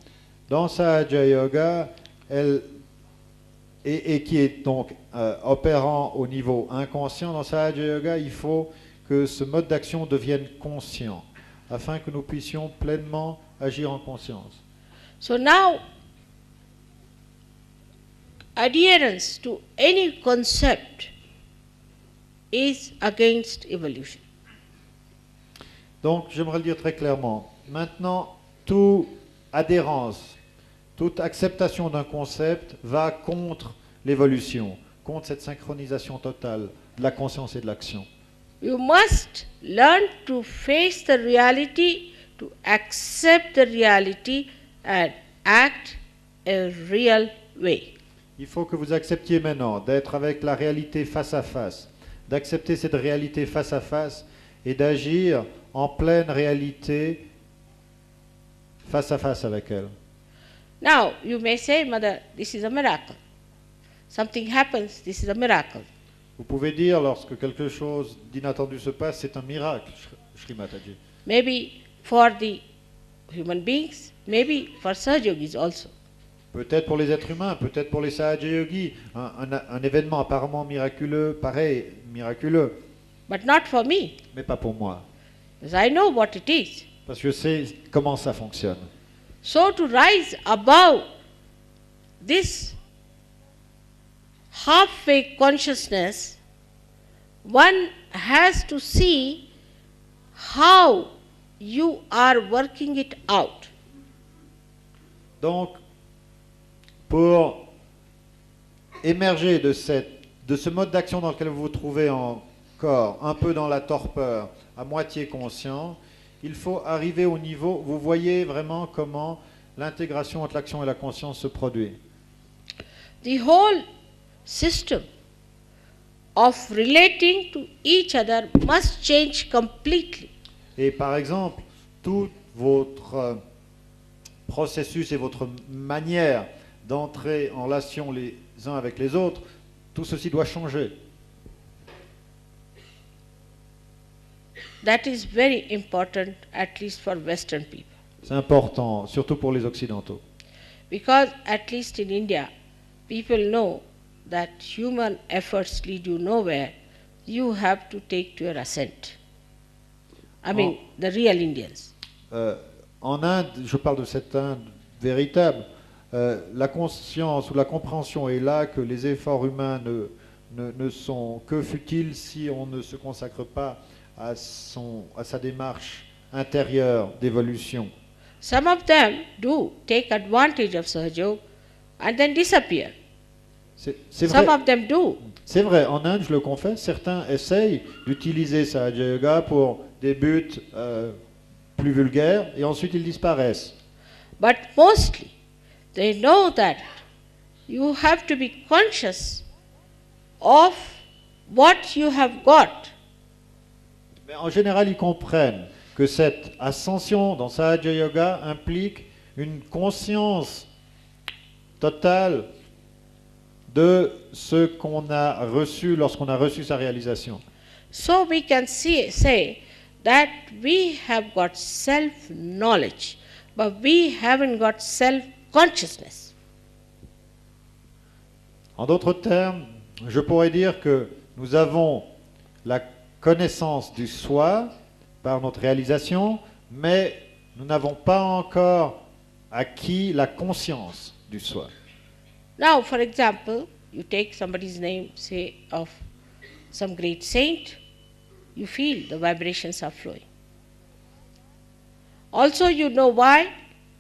dans Sahaja Yoga, et qui est donc opérant au niveau inconscient, dans Sahaja Yoga, il faut que ce mode d'action devienne conscient, afin que nous puissions pleinement agir en conscience. So now, adherence to any concept is against evolution. Donc, j'aimerais le dire très clairement. Maintenant, toute adhérence, toute acceptation d'un concept va contre l'évolution, contre cette synchronisation totale de la conscience et de l'action. You must learn to face the reality, to accept the reality and act a real way. Il faut que vous acceptiez maintenant d'être avec la réalité face à face, d'accepter cette réalité face à face et d'agir en pleine réalité face à face avec elle. Now, you may say, Mother, this is a miracle. Something happens, this is a miracle. Vous pouvez dire, lorsque quelque chose d'inattendu se passe, c'est un miracle, Shri Mataji. Maybe for the human beings, maybe for Sahaja Yogis also. Peut-être pour les êtres humains, peut-être pour les Sahaja Yogis, un événement apparemment miraculeux, pareil, miraculeux. But not for me, Mais pas pour moi, because I know what it is. parce que je sais comment ça fonctionne. So to rise above this halfway consciousness, one has to see how you are working it out. Donc, pour émerger de ce mode d'action dans lequel vous vous trouvez encore, un peu dans la torpeur, à moitié conscient, il faut arriver au niveau, vous voyez vraiment comment l'intégration entre l'action et la conscience se produit. The whole system of relating to each other must change completely. Et par exemple, tout votre processus et votre manière d'entrer en relation les uns avec les autres, tout ceci doit changer. That is very important, at least for Western people. C'est important, surtout pour les Occidentaux. Because at least in India, people know that human efforts lead you nowhere. You have to take to your ascent. I mean, the real Indians. En Inde, je parle de cette Inde véritable, la conscience ou la compréhension est là que les efforts humains ne sont que futiles si on ne se consacre pas à sa démarche intérieure d'évolution. Some of them do take advantage of Sahaja Yoga and then disappear. C'est Some vrai, of them do. c'est vrai, en Inde, je le confesse, certains essayent d'utiliser Sahaja Yoga pour des buts plus vulgaires et ensuite ils disparaissent. But mostly, they know that you have to be conscious of what you have got. Mais en général, ils comprennent que cette ascension dans Sahaja Yoga implique une conscience totale de ce qu'on a reçu lorsqu'on a reçu sa réalisation. So we can say that we have got self-knowledge, but we haven't got self-consciousness. En d'autres termes, je pourrais dire que nous avons la connaissance du soi par notre réalisation, mais nous n'avons pas encore acquis la conscience du soi. Now, for example, you take somebody's name, say, of some great saint, you feel the vibrations are flowing. Also, you know why?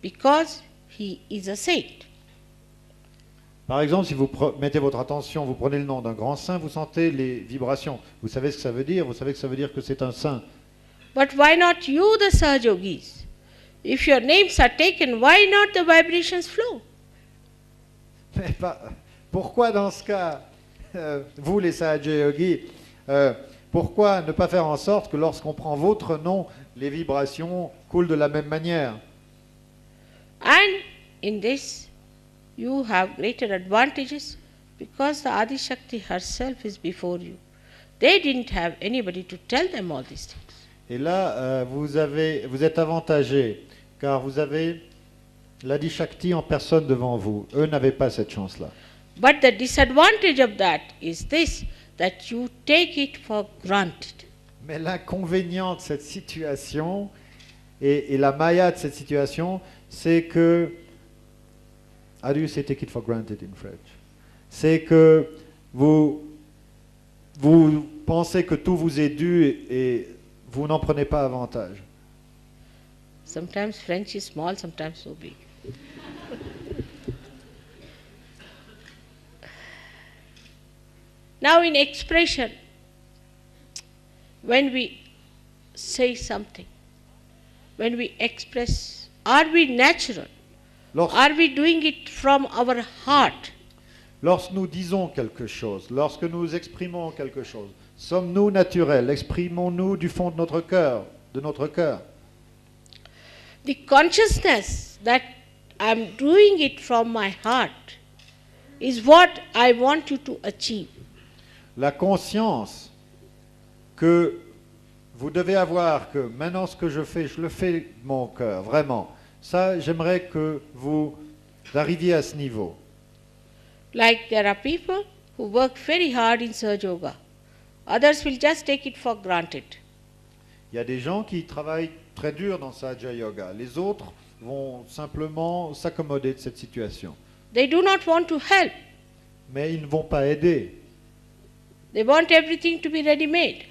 Because he is a saint. Par exemple, si vous mettez votre attention, vous prenez le nom d'un grand saint, vous sentez les vibrations. Vous savez ce que ça veut dire, vous savez que ça veut dire que c'est un saint. But why not you, the Sahajogis? If your names are taken, why not the vibrations flow? Mais pourquoi dans ce cas, vous les Sahaja Yogis, pourquoi ne pas faire en sorte que lorsqu'on prend votre nom, les vibrations coulent de la même manière? And in this, you have greater advantages because the Adi Shakti herself is before you. They didn't have anybody to tell them all these things. Et là, vous êtes avantagé, car vous avez l'Adi Shakti en personne devant vous. Eux n'avaient pas cette chance-là. But the disadvantage of that is this, that you take it for granted. Mais l'inconvénient de cette situation, et la maya de cette situation, c'est que... How do you say take it for granted in French? C'est que vous pensez que tout vous est dû et vous n'en prenez pas avantage. Sometimes French is small, sometimes so big. Now in expression, when we say something, when we express, are we natural? Are we doing it from our heart? Lorsque nous disons quelque chose, lorsque nous exprimons quelque chose, sommes-nous naturels? Exprimons-nous du fond de notre cœur, The consciousness that I'm doing it from my heart is what I want you to achieve. La conscience que vous devez avoir que maintenant ce que je fais, je le fais de mon cœur, vraiment. Ça, j'aimerais que vous arriviez à ce niveau. Like there are people who work very hard in Sahaja Yoga. Others will just take it for granted. Il y a des gens qui travaillent très dur dans Sahaja Yoga. Les autres vont simplement s'accommoder de cette situation. They do not want to help. Mais ils ne vont pas aider. They want everything to be ready-made.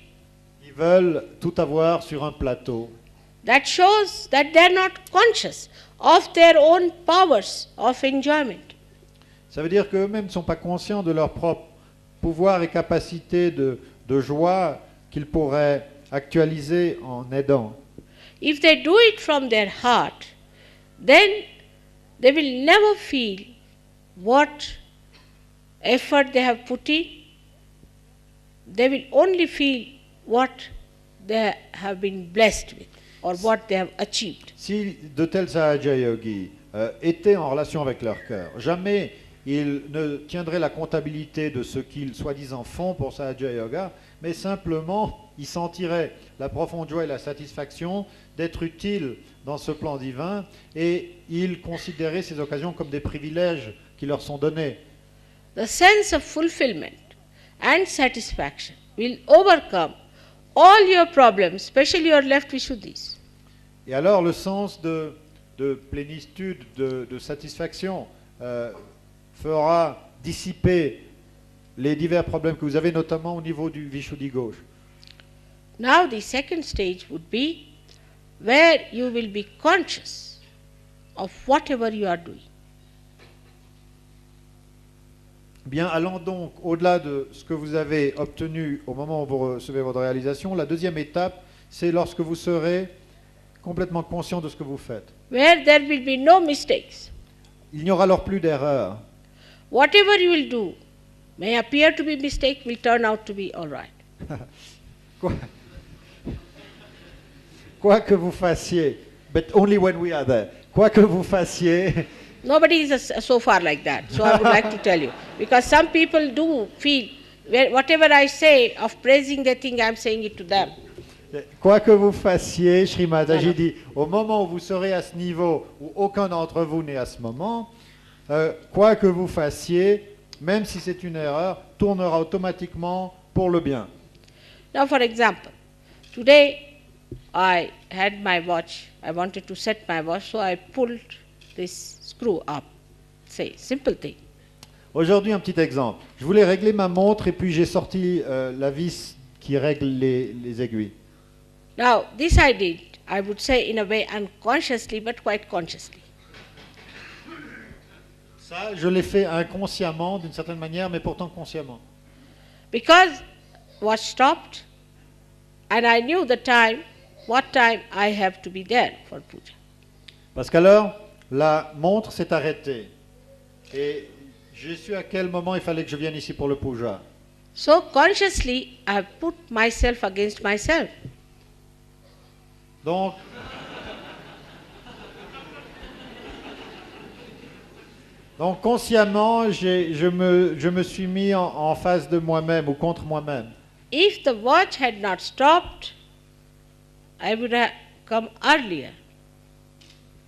Ils veulent tout avoir sur un plateau. That shows that they are not conscious of their own powers of enjoyment. Ça veut dire qu'eux-mêmes ne sont pas conscients de leur propre pouvoir et capacité de joie qu'ils pourraient actualiser en aidant. If they do it from their heart, then they will never feel what effort they have put in. They will only feel what they have been blessed with or what they have achieved. Si de tels Sahaja Yogis étaient en relation avec leur cœur, jamais ils ne tiendraient la comptabilité de ce qu'ils soi-disant font pour Sahaja Yoga, mais simplement ils sentiraient la profonde joie et la satisfaction d'être utiles dans ce plan divin et ils considéraient ces occasions comme des privilèges qui leur sont donnés. The sense of fulfillment and satisfaction will overcome all your problems, especially your left Vishuddhis. Et alors le sens de plénitude, de satisfaction fera dissiper les divers problèmes que vous avez, notamment au niveau du Vishuddhi gauche. Now the second stage would be where you will be conscious of whatever you are doing. Bien, allons donc au-delà de ce que vous avez obtenu au moment où vous recevez votre réalisation. La deuxième étape, c'est lorsque vous serez complètement conscient de ce que vous faites. Where there will be no mistakes. Il n'y aura alors plus d'erreur. Whatever you will do may appear to be mistake, will turn out to be all right. Quoi que vous fassiez, but only when we are there. Quoi que vous fassiez, Nobody is so far like that. So I would like to tell you. Because some people do feel, whatever I say of praising, they think I am saying it to them. quoi que vous fassiez, Sri Mataji dit, au moment où vous serez à ce niveau, où aucun d'entre vous n'est à ce moment, quoi que vous fassiez, même si c'est une erreur, tournera automatiquement pour le bien. Now for example, today I had my watch, I wanted to set my watch, so I pulled this screw up. Say, simple thing. Aujourd'hui, un petit exemple. Je voulais régler ma montre et puis j'ai sorti la vis qui règle les aiguilles. Now this I did, I would say in a way unconsciously but quite consciously. Ça, je l'ai fait inconsciemment, d'une certaine manière, mais pourtant consciemment. Because watch stopped and I knew the time, what time I have to be there for puja. Parce qu'alors, la montre s'est arrêtée. Et j'ai su à quel moment il fallait que je vienne ici pour le puja. So consciously I have put myself against myself. Donc, consciemment, je me suis mis en face de moi-même ou contre moi-même. If the watch had not stopped, I would have come earlier.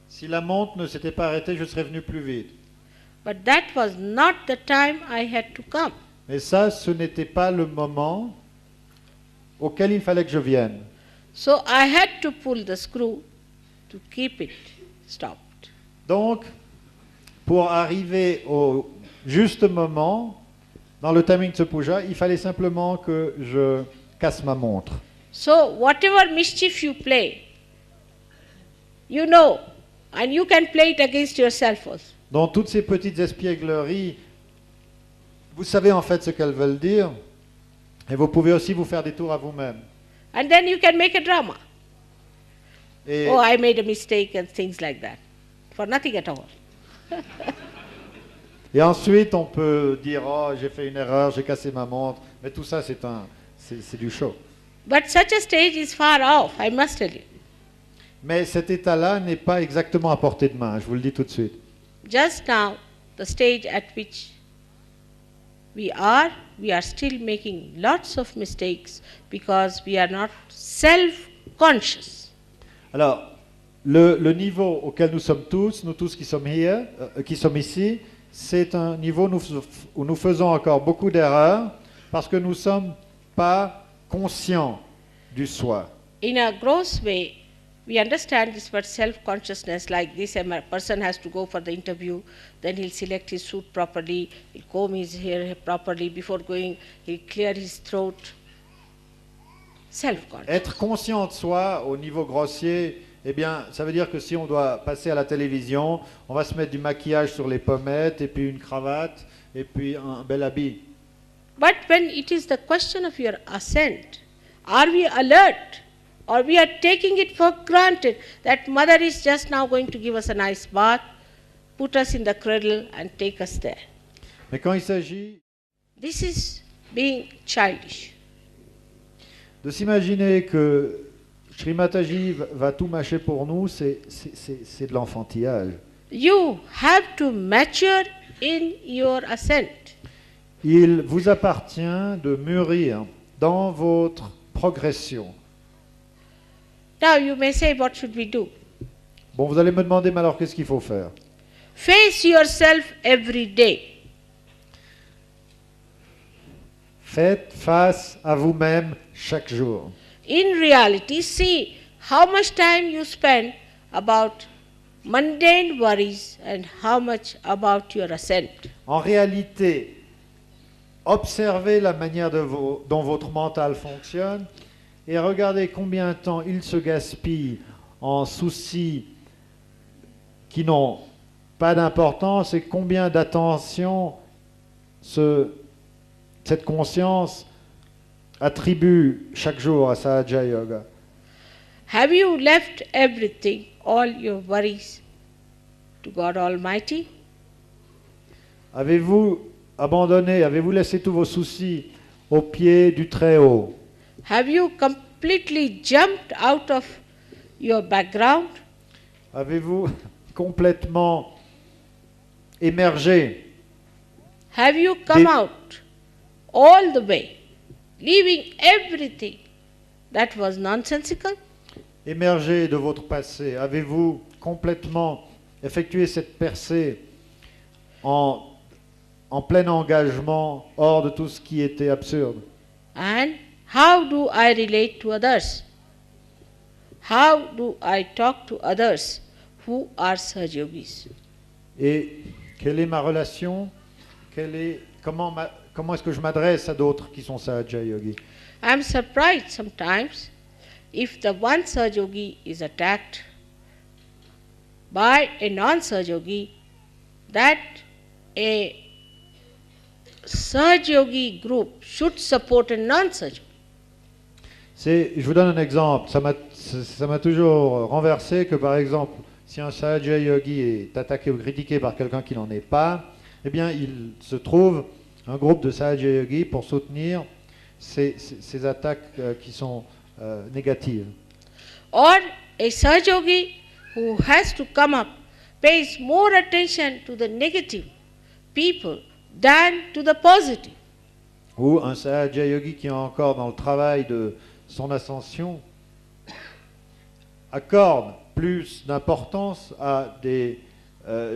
Si la montre ne s'était pas arrêtée, je serais venu plus vite. But that was not the time I had to come. Mais ça, ce n'était pas le moment auquel il fallait que je vienne. So I had to pull the screw to keep it stopped. Donc, pour arriver au juste moment, dans le timing de ce puja, il fallait simplement que je casse ma montre. So whatever mischief you play, you know, and you can play it against yourself also. Dans toutes ces petites espiègleries, vous savez en fait ce qu'elles veulent dire, et vous pouvez aussi vous faire des tours à vous-même. And then you can make a drama. Et, Oh, I made a mistake and things like that. For nothing at all. et ensuite, on peut dire, oh, j'ai fait une erreur, j'ai cassé ma montre, mais tout ça, c'est du show. But such a stage is far off, I must tell you. Mais cet état-là n'est pas exactement à portée de main, je vous le dis tout de suite. Just now, the stage at which we are still making lots of mistakes because we are not self-conscious. Alors, le niveau auquel nous sommes tous, nous tous qui sommes ici, c'est un niveau où nous faisons encore beaucoup d'erreurs parce que nous ne sommes pas conscients du soi. In a gross way, we understand this word self-consciousness like this. A person has to go for the interview, then he'll select his suit properly, he'll comb his hair properly, before going he'll clear his throat. Self-conscious. Être conscient de soi au niveau grossier, eh bien, ça veut dire que si on doit passer à la télévision, on va se mettre du maquillage sur les pommettes, et puis une cravate, et puis un bel habit. But when it is the question of your ascent, are we alert? Or we are taking it for granted that mother is just now going to give us a nice bath, put us in the cradle and take us there. Mais quand il s'agit This is being childish. de s'imaginer que Sri Mataji va tout mâcher pour nous, c'est de l'enfantillage. You have to mature in your ascent. Il vous appartient de mûrir dans votre progression. Now you may say, what should we do? Bon, vous allez me demander, mais alors qu'est-ce qu'il faut faire? Face yourself every day. Faites face à vous-même chaque jour. in reality, see how much time you spend about mundane worries and how much about your ascent. En réalité, observez la manière dont votre mental fonctionne et regardez combien de temps il se gaspille en soucis qui n'ont pas d'importance et combien d'attention cette conscience attribue chaque jour à Sahaja Yoga. Have you left everything, all your worries, to God Almighty? Avez-vous abandonné, avez-vous laissé tous vos soucis au pied du Très-Haut? Have you completely jumped out of your background? Avez-vous complètement émergé? Have you come out all the way, leaving everything that was nonsensical? Émergé de votre passé? Avez-vous complètement effectué cette percée en plein engagement hors de tout ce qui était absurde? And how do I relate to others? How do I talk to others who are Sahaja Yogis? Et quelle est ma relation? Comment est-ce que je m'adresse à d'autres qui sont Sahaja Yogis? I am surprised sometimes if the one Sahaja Yogi is attacked by a non-Sahaja Yogi, that a Sahaja Yogi group should support a non-Sahaja Yogi. Je vous donne un exemple. Ça m'a toujours renversé que, par exemple, si un Sahaja Yogi est attaqué ou critiqué par quelqu'un qui n'en est pas, eh bien, il se trouve un groupe de Sahaja Yogi pour soutenir ces attaques qui sont négatives. Or a Sahaja Yogi who has to come up pays more attention to the negative people than to the positive. Ou un Sahaja Yogi qui est encore dans le travail de son ascension accorde plus d'importance à des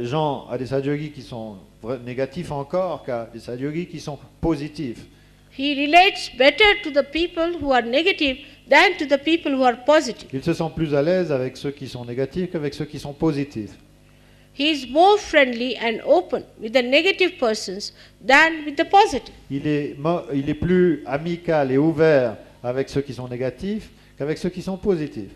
gens, à des Sahaja Yogis qui sont négatifs encore qu'à des Sahaja Yogis qui sont positifs. He relates better to the people who are negative than to the people who are positive. Il se sent plus à l'aise avec ceux qui sont négatifs qu'avec ceux qui sont positifs. He is more friendly and open with the negative persons than with the positive. Il est plus amical et ouvert avec ceux qui sont négatifs qu'avec ceux qui sont positifs.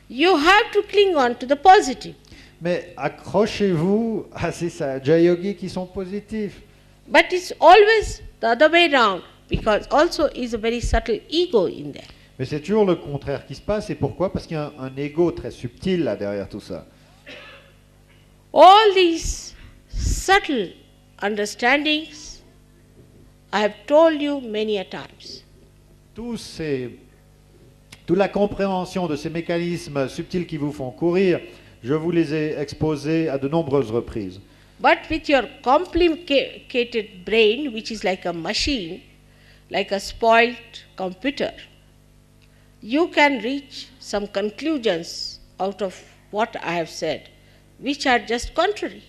You have to cling on to the positive. Mais accrochez-vous à ces Sahaja Yogis qui sont positifs. But it's always the other way round, because also is a very subtle ego in there. Mais c'est toujours le contraire qui se passe. Et pourquoi? Parce qu'il y a un ego très subtil là derrière tout ça. All these subtle understandings I have told you many a times. Toute la compréhension de ces mécanismes subtils qui vous font courir, je vous les ai exposés à de nombreuses reprises. But with your complicated brain, which is like a machine, like a spoiled computer, you can reach some conclusions out of what I have said, which are just contrary.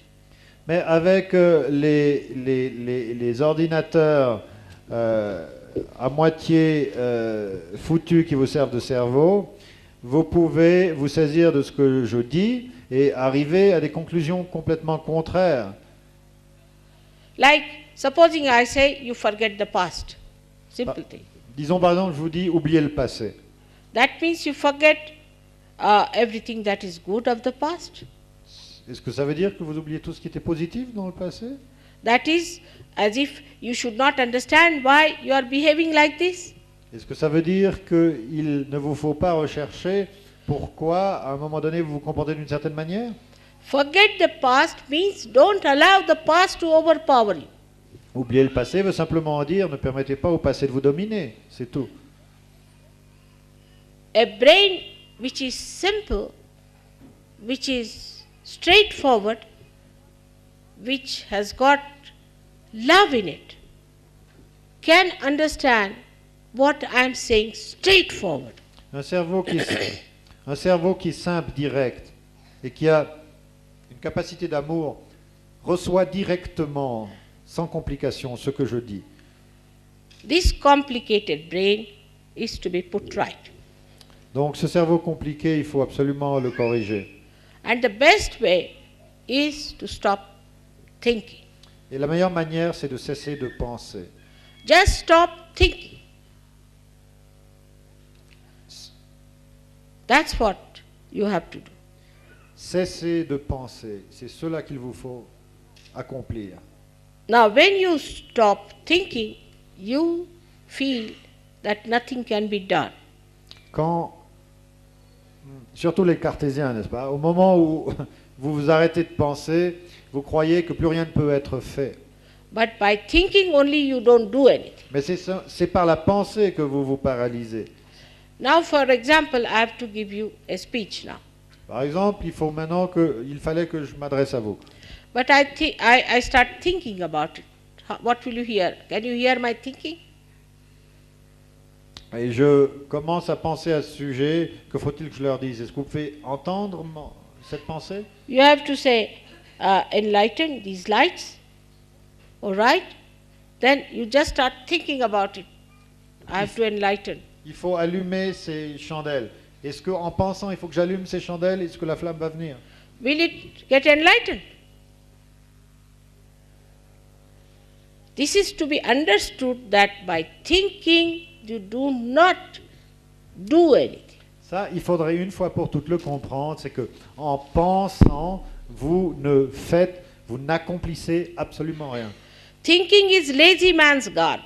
Mais avec les ordinateurs à moitié foutus qui vous servent de cerveau, vous pouvez vous saisir de ce que je dis et arriver à des conclusions complètement contraires. Like, supposing I say you forget the past. Simple thing. Disons par exemple, je vous dis oubliez le passé. That means you forget everything that is good of the past. Est-ce que ça veut dire que vous oubliez tout ce qui était positif dans le passé? That is as if you should not understand why you are behaving like this. Est-ce que ça veut dire qu'il ne vous faut pas rechercher pourquoi, à un moment donné, vous vous comportez d'une certaine manière? Forget the past means don't allow the past to overpower you. Oublier le passé veut simplement dire ne permettez pas au passé de vous dominer, c'est tout. A brain which is simple, which is straightforward, which has got love in it, can understand what I am saying straightforward. Un cerveau qui est simple, direct, et qui a une capacité d'amour, reçoit directement, sans complication, ce que je dis. This complicated brain is to be put right. Donc ce cerveau compliqué, il faut absolument le corriger. And the best way is to stop thinking. Et la meilleure manière, c'est de cesser de penser. Just stop thinking. That's what you have to do. Cessez de penser. C'est cela qu'il vous faut accomplir. Now, when you stop thinking, you feel that nothing can be done. Quand, surtout les cartésiens, n'est-ce pas? Au moment où vous vous arrêtez de penser, vous croyez que plus rien ne peut être fait. But by thinking only, you don't do anything. Mais c'est par la pensée que vous vous paralysez. Now, for example, I have to give you a speech now. Par exemple, il fallait que je m'adresse à vous. But I start thinking about it. What will you hear? Can you hear my thinking? Et je commence à penser à ce sujet. Que faut-il que je leur dise? Est-ce que vous pouvez entendre cette pensée? You have to say, enlighten these lights. All right? Then you just start thinking about it. I have to enlighten. Il faut allumer ces chandelles. Est-ce qu'en pensant, il faut que j'allume ces chandelles? Est-ce que la flamme va venir? Will it get enlightened? This is to be understood that by thinking you do not do anything. Ça, il faudrait une fois pour toutes le comprendre, c'est que en pensant, vous n'accomplissez absolument rien. Thinking is lazy man's garb.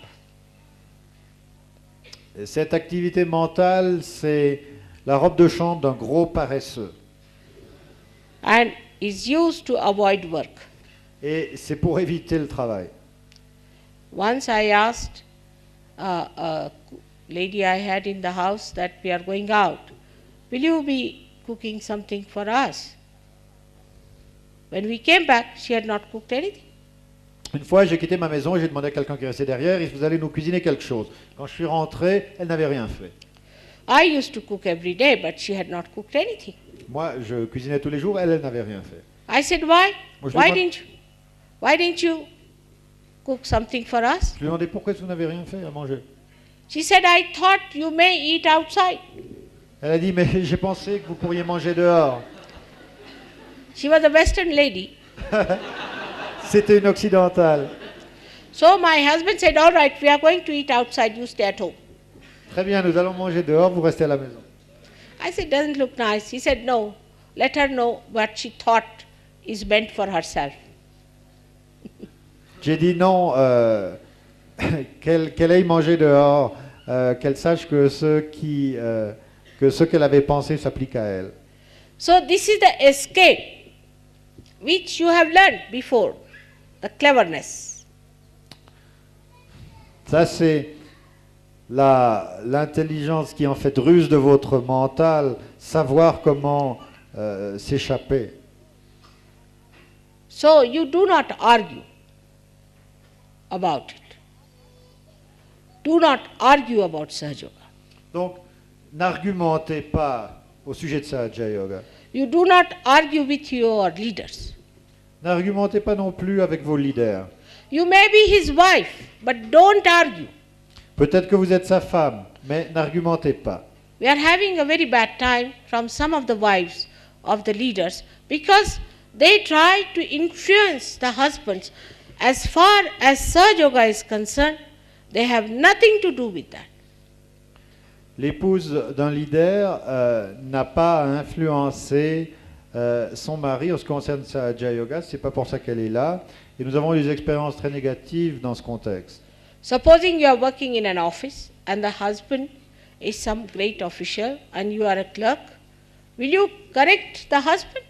Et cette activité mentale, c'est la robe de chambre d'un gros paresseux. And is used to avoid work. Et c'est pour éviter le travail. Once I asked a lady I had in the house that we are going out, will you be cooking something for us? When we came back, she had not cooked anything. Une fois, j'ai quitté ma maison et j'ai demandé à quelqu'un qui restait derrière, est-ce que vous allez nous cuisiner quelque chose? Quand je suis rentré, elle n'avait rien fait. I used to cook every day, but she had not cooked anything. Moi, je cuisinais tous les jours, elle n'avait rien fait. I said, why? Moi, je lui Why didn't you cook something for us? Je lui ai demandé pourquoi vous n'avez rien fait à manger. She said, I thought you may eat outside. Elle a dit, mais j'ai pensé que vous pourriez manger dehors. She was a Western lady. C'était une occidentale. So my husband said, all right, we are going to eat outside, you stay at home. Très bien, nous allons manger dehors, vous restez à la maison. I said, doesn't look nice. He said, no, let her know what she thought is meant for herself. J'ai dit non, qu'elle aille manger dehors, qu'elle sache que ce qu'elle avait pensé s'applique à elle. So this is the escape which you have learned before, the cleverness. Ça, c'est l'intelligence qui en fait ruse de votre mental, savoir comment s'échapper. So you do not argue about it. Do not argue about Sahaja Yoga. Donc, n'argumentez pas au sujet de Sahaja Yoga. You do not argue with your leaders. N'argumentez pas non plus avec vos leaders. You may be his wife, but don't argue. Peut-être que vous êtes sa femme, mais n'argumentez pas. We are having a very bad time from some of the wives of the leaders because they try to influence the husbands. As far as Sahaja Yoga is concerned, they have nothing to do with that. L'épouse d'un leader n'a pas à influencer son mari en ce qui concerne Sahaja Yoga, c'est pas pour ça qu'elle est là. Et nous avons eu des expériences très négatives dans ce contexte. Supposing you are working in an office and the husband is some great official and you are a clerk, will you correct the husband?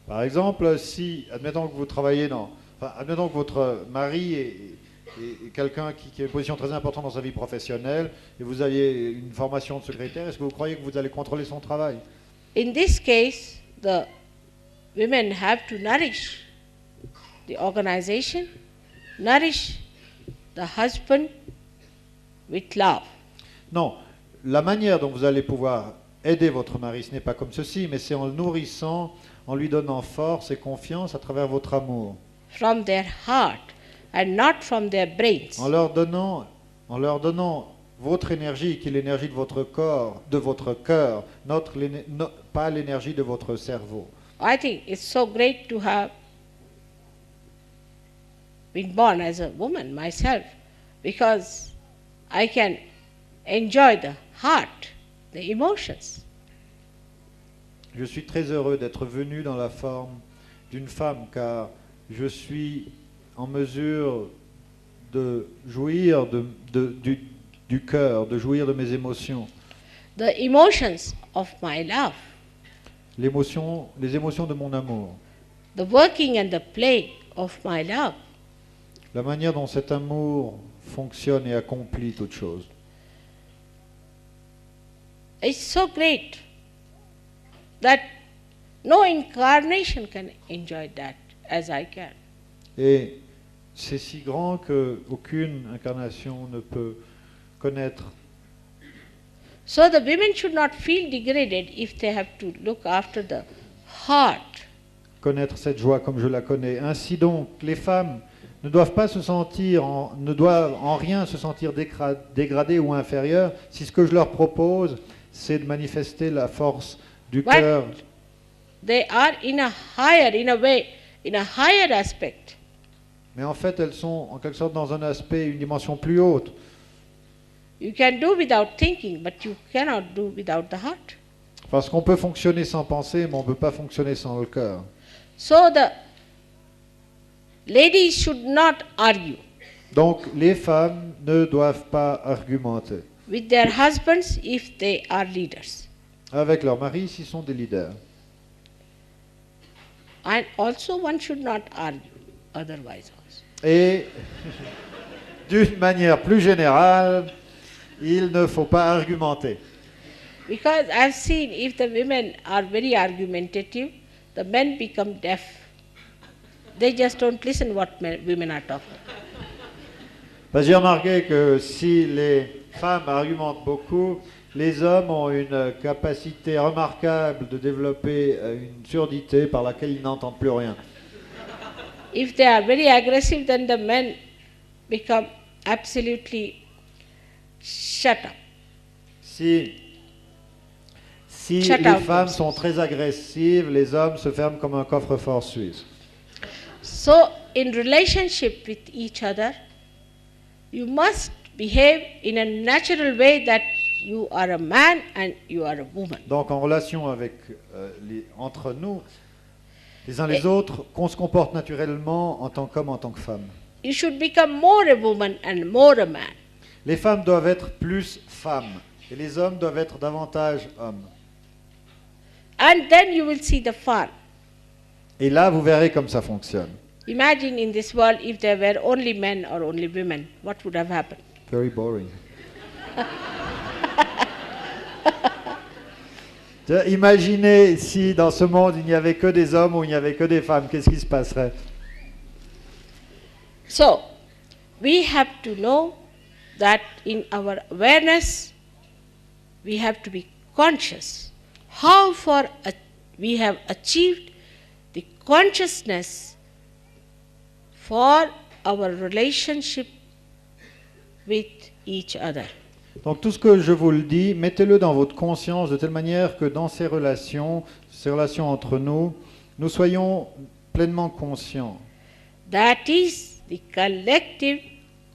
Par exemple, si, admettons que votre mari est quelqu'un qui a une position très importante dans sa vie professionnelle et vous avez une formation de secrétaire, est-ce que vous croyez que vous allez contrôler son travail? In this case, the women have to nourish the organization, nourish the husband with love. Non, la manière dont vous allez pouvoir aider votre mari, ce n'est pas comme ceci, mais c'est en le nourrissant, en lui donnant force et confiance à travers votre amour. From their heart and not from their brains. En leur donnant votre énergie, qui est l'énergie de votre corps, de votre cœur, pas l'énergie de votre cerveau. I think it's so great to have been born as a woman myself, because I can enjoy the heart, the emotions. Je suis très heureux d'être venu dans la forme d'une femme, car je suis en mesure de jouir du cœur, de jouir de mes émotions. The emotions of my love, Les émotions de mon amour. the working and the play of my love. La manière dont cet amour fonctionne et accomplit toute chose. It's so great that no incarnation can enjoy that as I can. Et c'est si grand qu'aucune incarnation ne peut connaître. So the women should not feel degraded if they have to look after the heart. Connaître cette joie comme je la connais. Ainsi donc, les femmes ne doivent en rien se sentir dégradées ou inférieures si ce que je leur propose, c'est de manifester la force du But cœur. they are in a higher aspect. Mais en fait, elles sont en quelque sorte dans un aspect, une dimension plus haute. You can do without thinking, but you cannot do without the heart. Parce qu'on peut fonctionner sans penser, mais on ne peut pas fonctionner sans le cœur. So the ladies should not argue Donc, les femmes ne doivent pas argumenter with their husbands if they are leaders. avec leur mari s'ils sont des leaders. And also one should not argue otherwise also. Et d'une manière plus générale, il ne faut pas argumenter. Because I've seen if the women are very argumentative, the men become deaf. They just don't listen what women are talking. Parce que j'ai remarqué que si les femmes argumentent beaucoup, les hommes ont une capacité remarquable de développer une surdité par laquelle ils n'entendent plus rien. If they are very aggressive, then the men become absolutely shut up. Si Shut les out femmes themselves. sont très agressives, les hommes se ferment comme un coffre-fort suisse. So, in relationship with each other, you must behave in a natural way that you are a man and you are a woman. Donc en relation avec entre nous, les uns les autres, qu'on se comporte naturellement en tant qu'homme, en tant que femme. You should become more a woman and more a man. Les femmes doivent être plus femmes et les hommes doivent être davantage hommes. And then you will see the fun. Et là, vous verrez comme ça fonctionne. Imagine in this world if there were only men or only women, what would have happened? Very boring. Imaginez si dans ce monde il n'y avait que des hommes ou il n'y avait que des femmes, qu'est-ce qui se passerait? So, we have to know that in our awareness, we have to be conscious how far we have achieved the consciousness for our relationship with each other. Donc tout ce que je vous le dis, mettez-le dans votre conscience de telle manière que dans ces relations entre nous, nous soyons pleinement conscients. That is the collective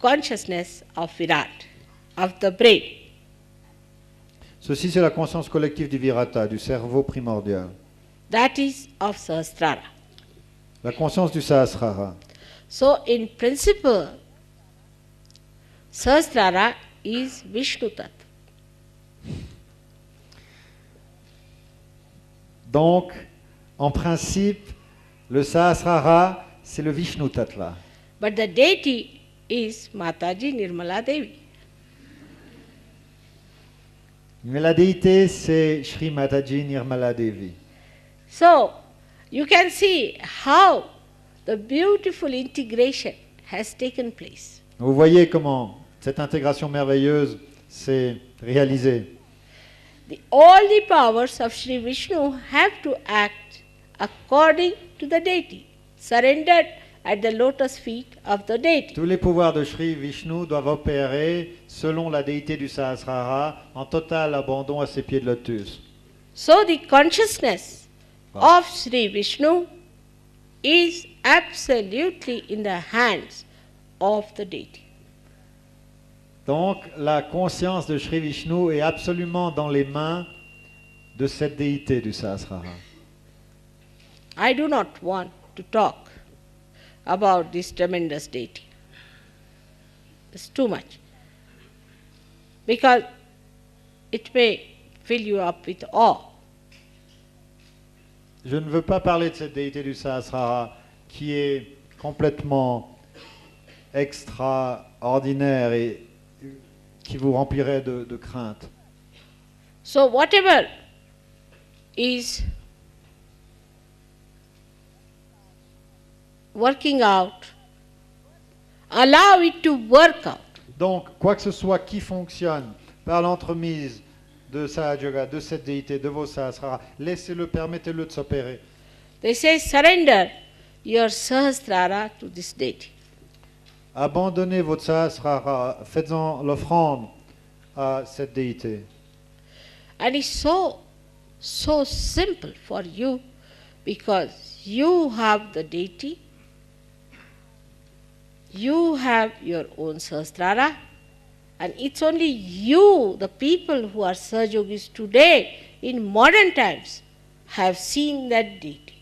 consciousness of Virat, of the brain. Ceci, c'est la conscience collective du Virata, du cerveau primordial. That is of Sahasrara. La conscience du Sahasrara. So, in principle, Sahasrara is Vishnu Tattva. Donc, en principe, le Sahasrara, c'est le Vishnu Tattva. But the deity is Mataji Nirmala Devi. Mais la déité, c'est Shri Mataji Nirmala Devi. So, you can see how the beautiful integration has taken place. Vous voyez comment cette intégration merveilleuse s'est réalisée. All the powers of Sri Vishnu have to act according to the deity, surrendered at the lotus feet of the deity. Tous les pouvoirs de Sri Vishnu doivent opérer selon la déité du Sahasrara en total abandon à ses pieds de lotus. So the consciousness Wow. of Sri Vishnu is absolutely in the hands of the deity. Donc la conscience de Sri Vishnu est absolument dans les mains de cette déité du Sahasrara. I do not want to talk about this tremendous deity. It's too much. Because it may fill you up with awe. Je ne veux pas parler de cette déité du Sahasrara qui est complètement extraordinaire et qui vous remplirait de crainte. So whatever is working out, allow it to work out. Donc, quoi que ce soit qui fonctionne par l'entremise de Sahaja, de cette déité, de vos Sahasrara, laissez-le, permettez-le de s'opérer. They say surrender your Sahasrara to this deity. Abandonnez votre Sahasrara, faites-en l'offrande à cette déité. And it's so simple for you because you have the deity, you have your own Sahasrara, and it's only you, the people who are Sahajogis today, in modern times, have seen that deity.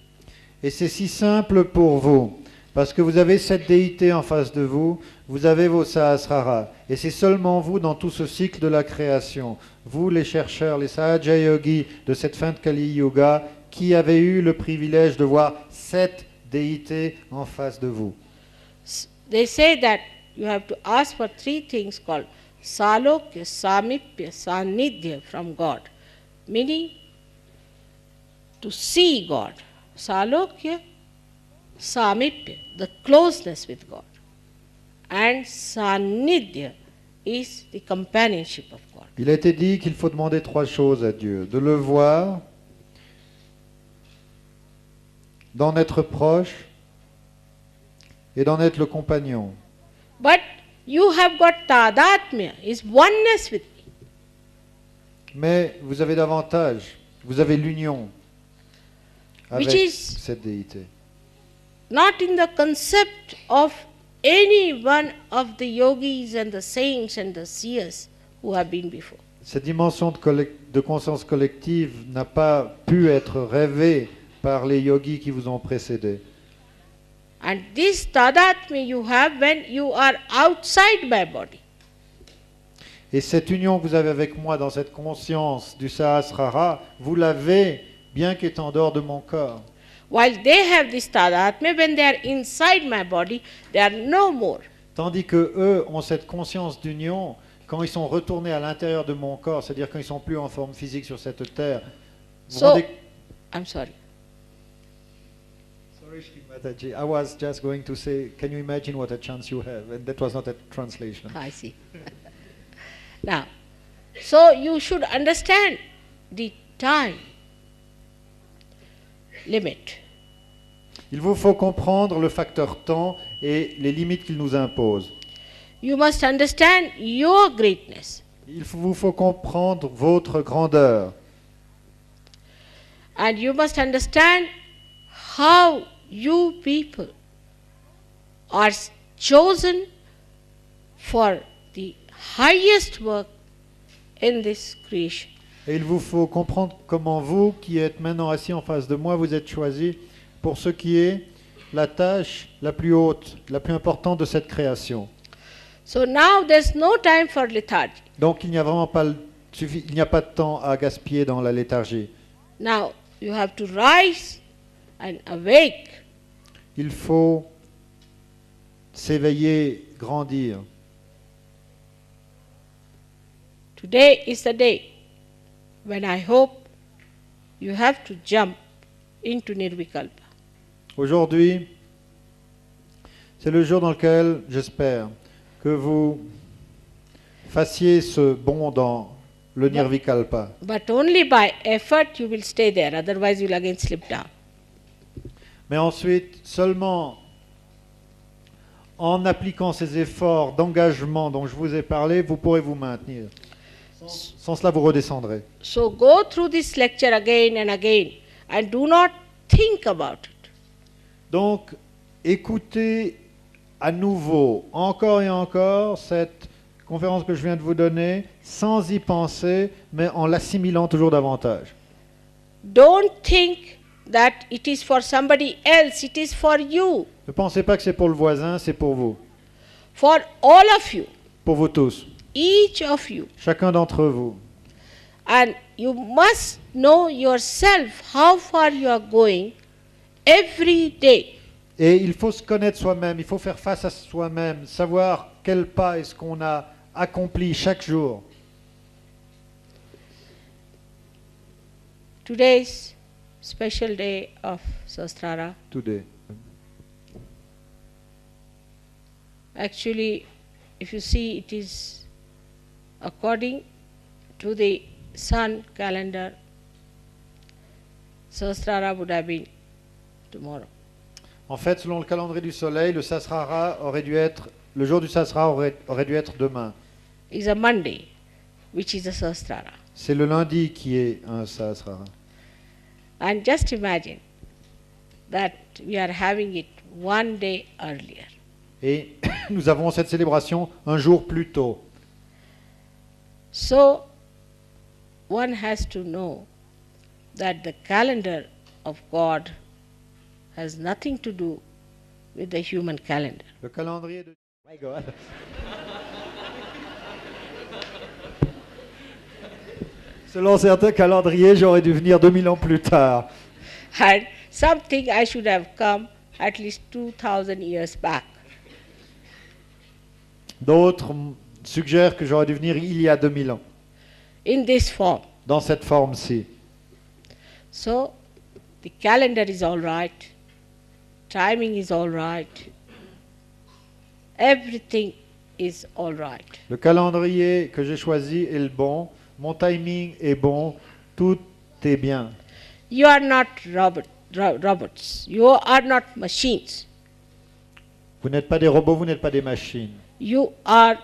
Et c'est si simple pour vous, parce que vous avez cette déité en face de vous, vous avez vos Sahasrara, et c'est seulement vous dans tout ce cycle de la création, vous les chercheurs, les Sahaja Yogis de cette fin de Kali Yuga, qui avez eu le privilège de voir cette déité en face de vous. They say that you have to ask for three things called Salokya, Samipya, Sanidhya from God, meaning to see God. Salokya, Samipya, the closeness with God, and Sanidhya is the companionship of God. Il a été dit qu'il faut demander trois choses à Dieu, de le voir, d'en être proche et d'en être le compagnon. But you have got Tadatmya, is oneness with me. Mais vous avez davantage, vous avez l'union avec Which is cette déité. not in the concept of any one of the yogis and the saints and the seers who have been before. Cette dimension de conscience collective n'a pas pu être rêvée par les yogis qui vous ont précédé. And this tadatmya you have when you are outside my body. Et cette union que vous avez avec moi dans cette conscience du Sahasrara, vous l'avez bien qu'étant dehors de mon corps. While they have this tadatmya, when they are inside my body, they are no more. Tandis que eux ont cette conscience d'union quand ils sont retournés à l'intérieur de mon corps, c'est-à-dire quand ils sont plus en forme physique sur cette terre. Vous So, rendez- I'm sorry. Sorry, Shri Mataji, I was just going to say, can you imagine what a chance you have? And that was not a translation. I see. Now, so you should understand the time limit. Il vous faut comprendre le facteur temps et les limites qu'il nous impose. You must understand your greatness. Vous faut comprendre votre grandeur. And you must understand how you people are chosen for the highest work in this creation. Et il vous faut comprendre comment vous, qui êtes maintenant assis en face de moi, vous êtes choisis pour ce qui est la tâche la plus haute, la plus importante de cette création. So now there's no time for lethargy. Donc il n'y a vraiment pas, il n'y a pas de temps à gaspiller dans la léthargie. Now you have to rise and awake. Il faut s'éveiller, grandir. Today is the day when I hope you have to jump into Nirvikalpa. Aujourd'hui, c'est le jour dans lequel j'espère que vous fassiez ce bond dans le Nirvikalpa. But only by effort you will stay there, otherwise you will again slip down. Mais ensuite, seulement en appliquant ces efforts d'engagement dont je vous ai parlé, vous pourrez vous maintenir. Sans cela, vous redescendrez. So go through this lecture again and do not think about it. Donc, écoutez à nouveau, encore et encore, cette conférence que je viens de vous donner, sans y penser, mais en l'assimilant toujours davantage. Don't think that it is for somebody else, it is for you, Ne pensez pas que c'est pour le voisin, c'est pour vous. for all of you, Pour vous tous. each of you. Chacun d'entre vous. And you must know yourself how far you are going every day. Et il faut se connaître soi-même, il faut faire face à soi-même, savoir quel pas est-ce qu'on a accompli chaque jour. Today's special day of Sahasrara. Today. Actually, if you see, it is according to the sun calendar. Sahasrara would have been tomorrow. En fait, selon le calendrier du soleil, le Sahasrara aurait dû être, le jour du Sahasrara aurait dû être demain. It's a Monday, which is a Sahasrara. C'est le lundi qui est un Sahasrara. And just imagine that we are having it one day earlier. Et nous avons cette célébration un jour plus tôt. So one has to know that the calendar of God has nothing to do with the human calendar. Le calendrier de... My God. Selon certains calendriers, j'aurais dû venir 2000 ans plus tard. And something I should have come at least 2000 years back. D'autres suggèrent que j'aurais dû venir il y a 2000 ans, In this form. dans cette forme-ci. So the calendar is all right, timing is all right, everything is all right. Le calendrier que j'ai choisi est le bon, mon timing est bon, tout est bien. You are not robots. You are not machines. Vous n'êtes pas des robots, vous n'êtes pas des machines. You are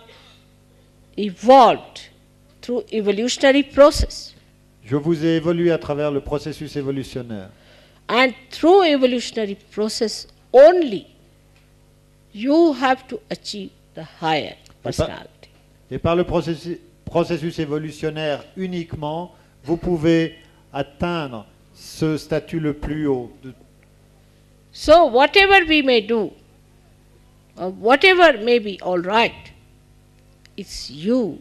evolved through evolutionary process. Je vous ai évolué à travers le processus évolutionnaire. And through evolutionary process only, you have to achieve the higher personality. Et par le processus évolutionnaire uniquement, vous pouvez atteindre ce statut le plus haut. So whatever we may do, or whatever may be all right, it's you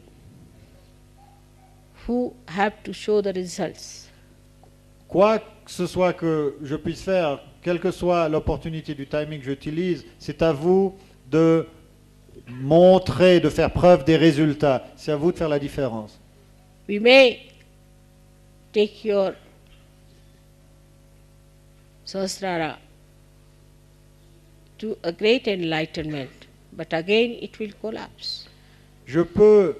who have to show the results. Quoi que ce soit que je puisse faire, quelle que soit l'opportunité du timing que j'utilise, c'est à vous de montrer, de faire preuve des résultats. C'est à vous de faire la différence. We may take your Sahasrara to a great enlightenment, but again it will collapse. Je peux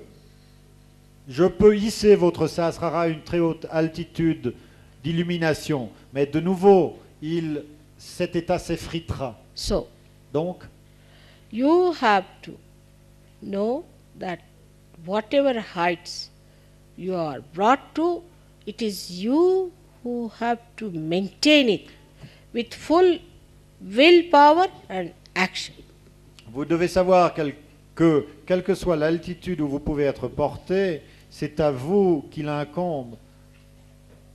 hisser votre Sahasrara à une très haute altitude d'illumination, mais de nouveau, cet état s'effritera. So, Donc, you have to know that whatever heights you are brought to, it is you who have to maintain it with full willpower and action. vous devez savoir que, quelle que soit l'altitude où vous pouvez être porté, c'est à vous qu'il incombe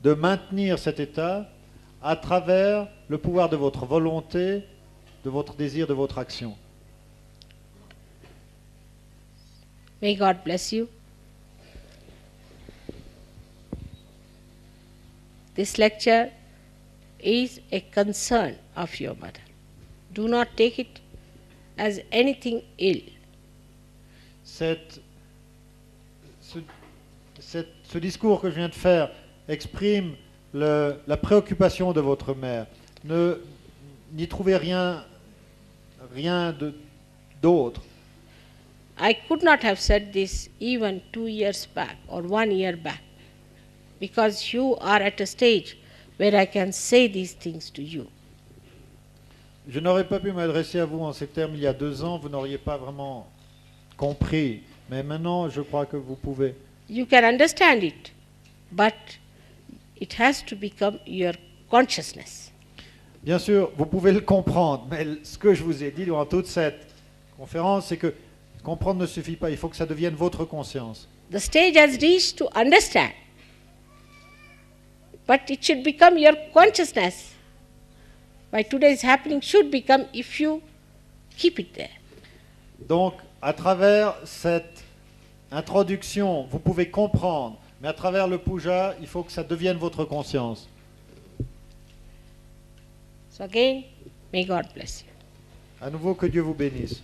de maintenir cet état à travers le pouvoir de votre volonté, de votre désir, de votre action. May God bless you. This lecture is a concern of your mother. Do not take it as anything ill. Ce discours que je viens de faire exprime la préoccupation de votre mère. N'y trouvez rien d'autre. I could not have said this even 2 years back or 1 year back, because you are at a stage where I can say these things to you. Je n'aurais pas pu m'adresser à vous en ces termes il y a 2 ans, vous n'auriez pas vraiment compris. Mais maintenant, je crois que vous pouvez. You can understand it, but it has to become your consciousness. Bien sûr, vous pouvez le comprendre, mais ce que je vous ai dit durant toute cette conférence, c'est que comprendre ne suffit pas, il faut que ça devienne votre conscience. The stage has reached to understand, but it should become your consciousness. Why today's happening should become if you keep it there. Donc, à travers cette introduction, vous pouvez comprendre, mais à travers le puja, il faut que ça devienne votre conscience. So again, may God bless you. À nouveau, que Dieu vous bénisse.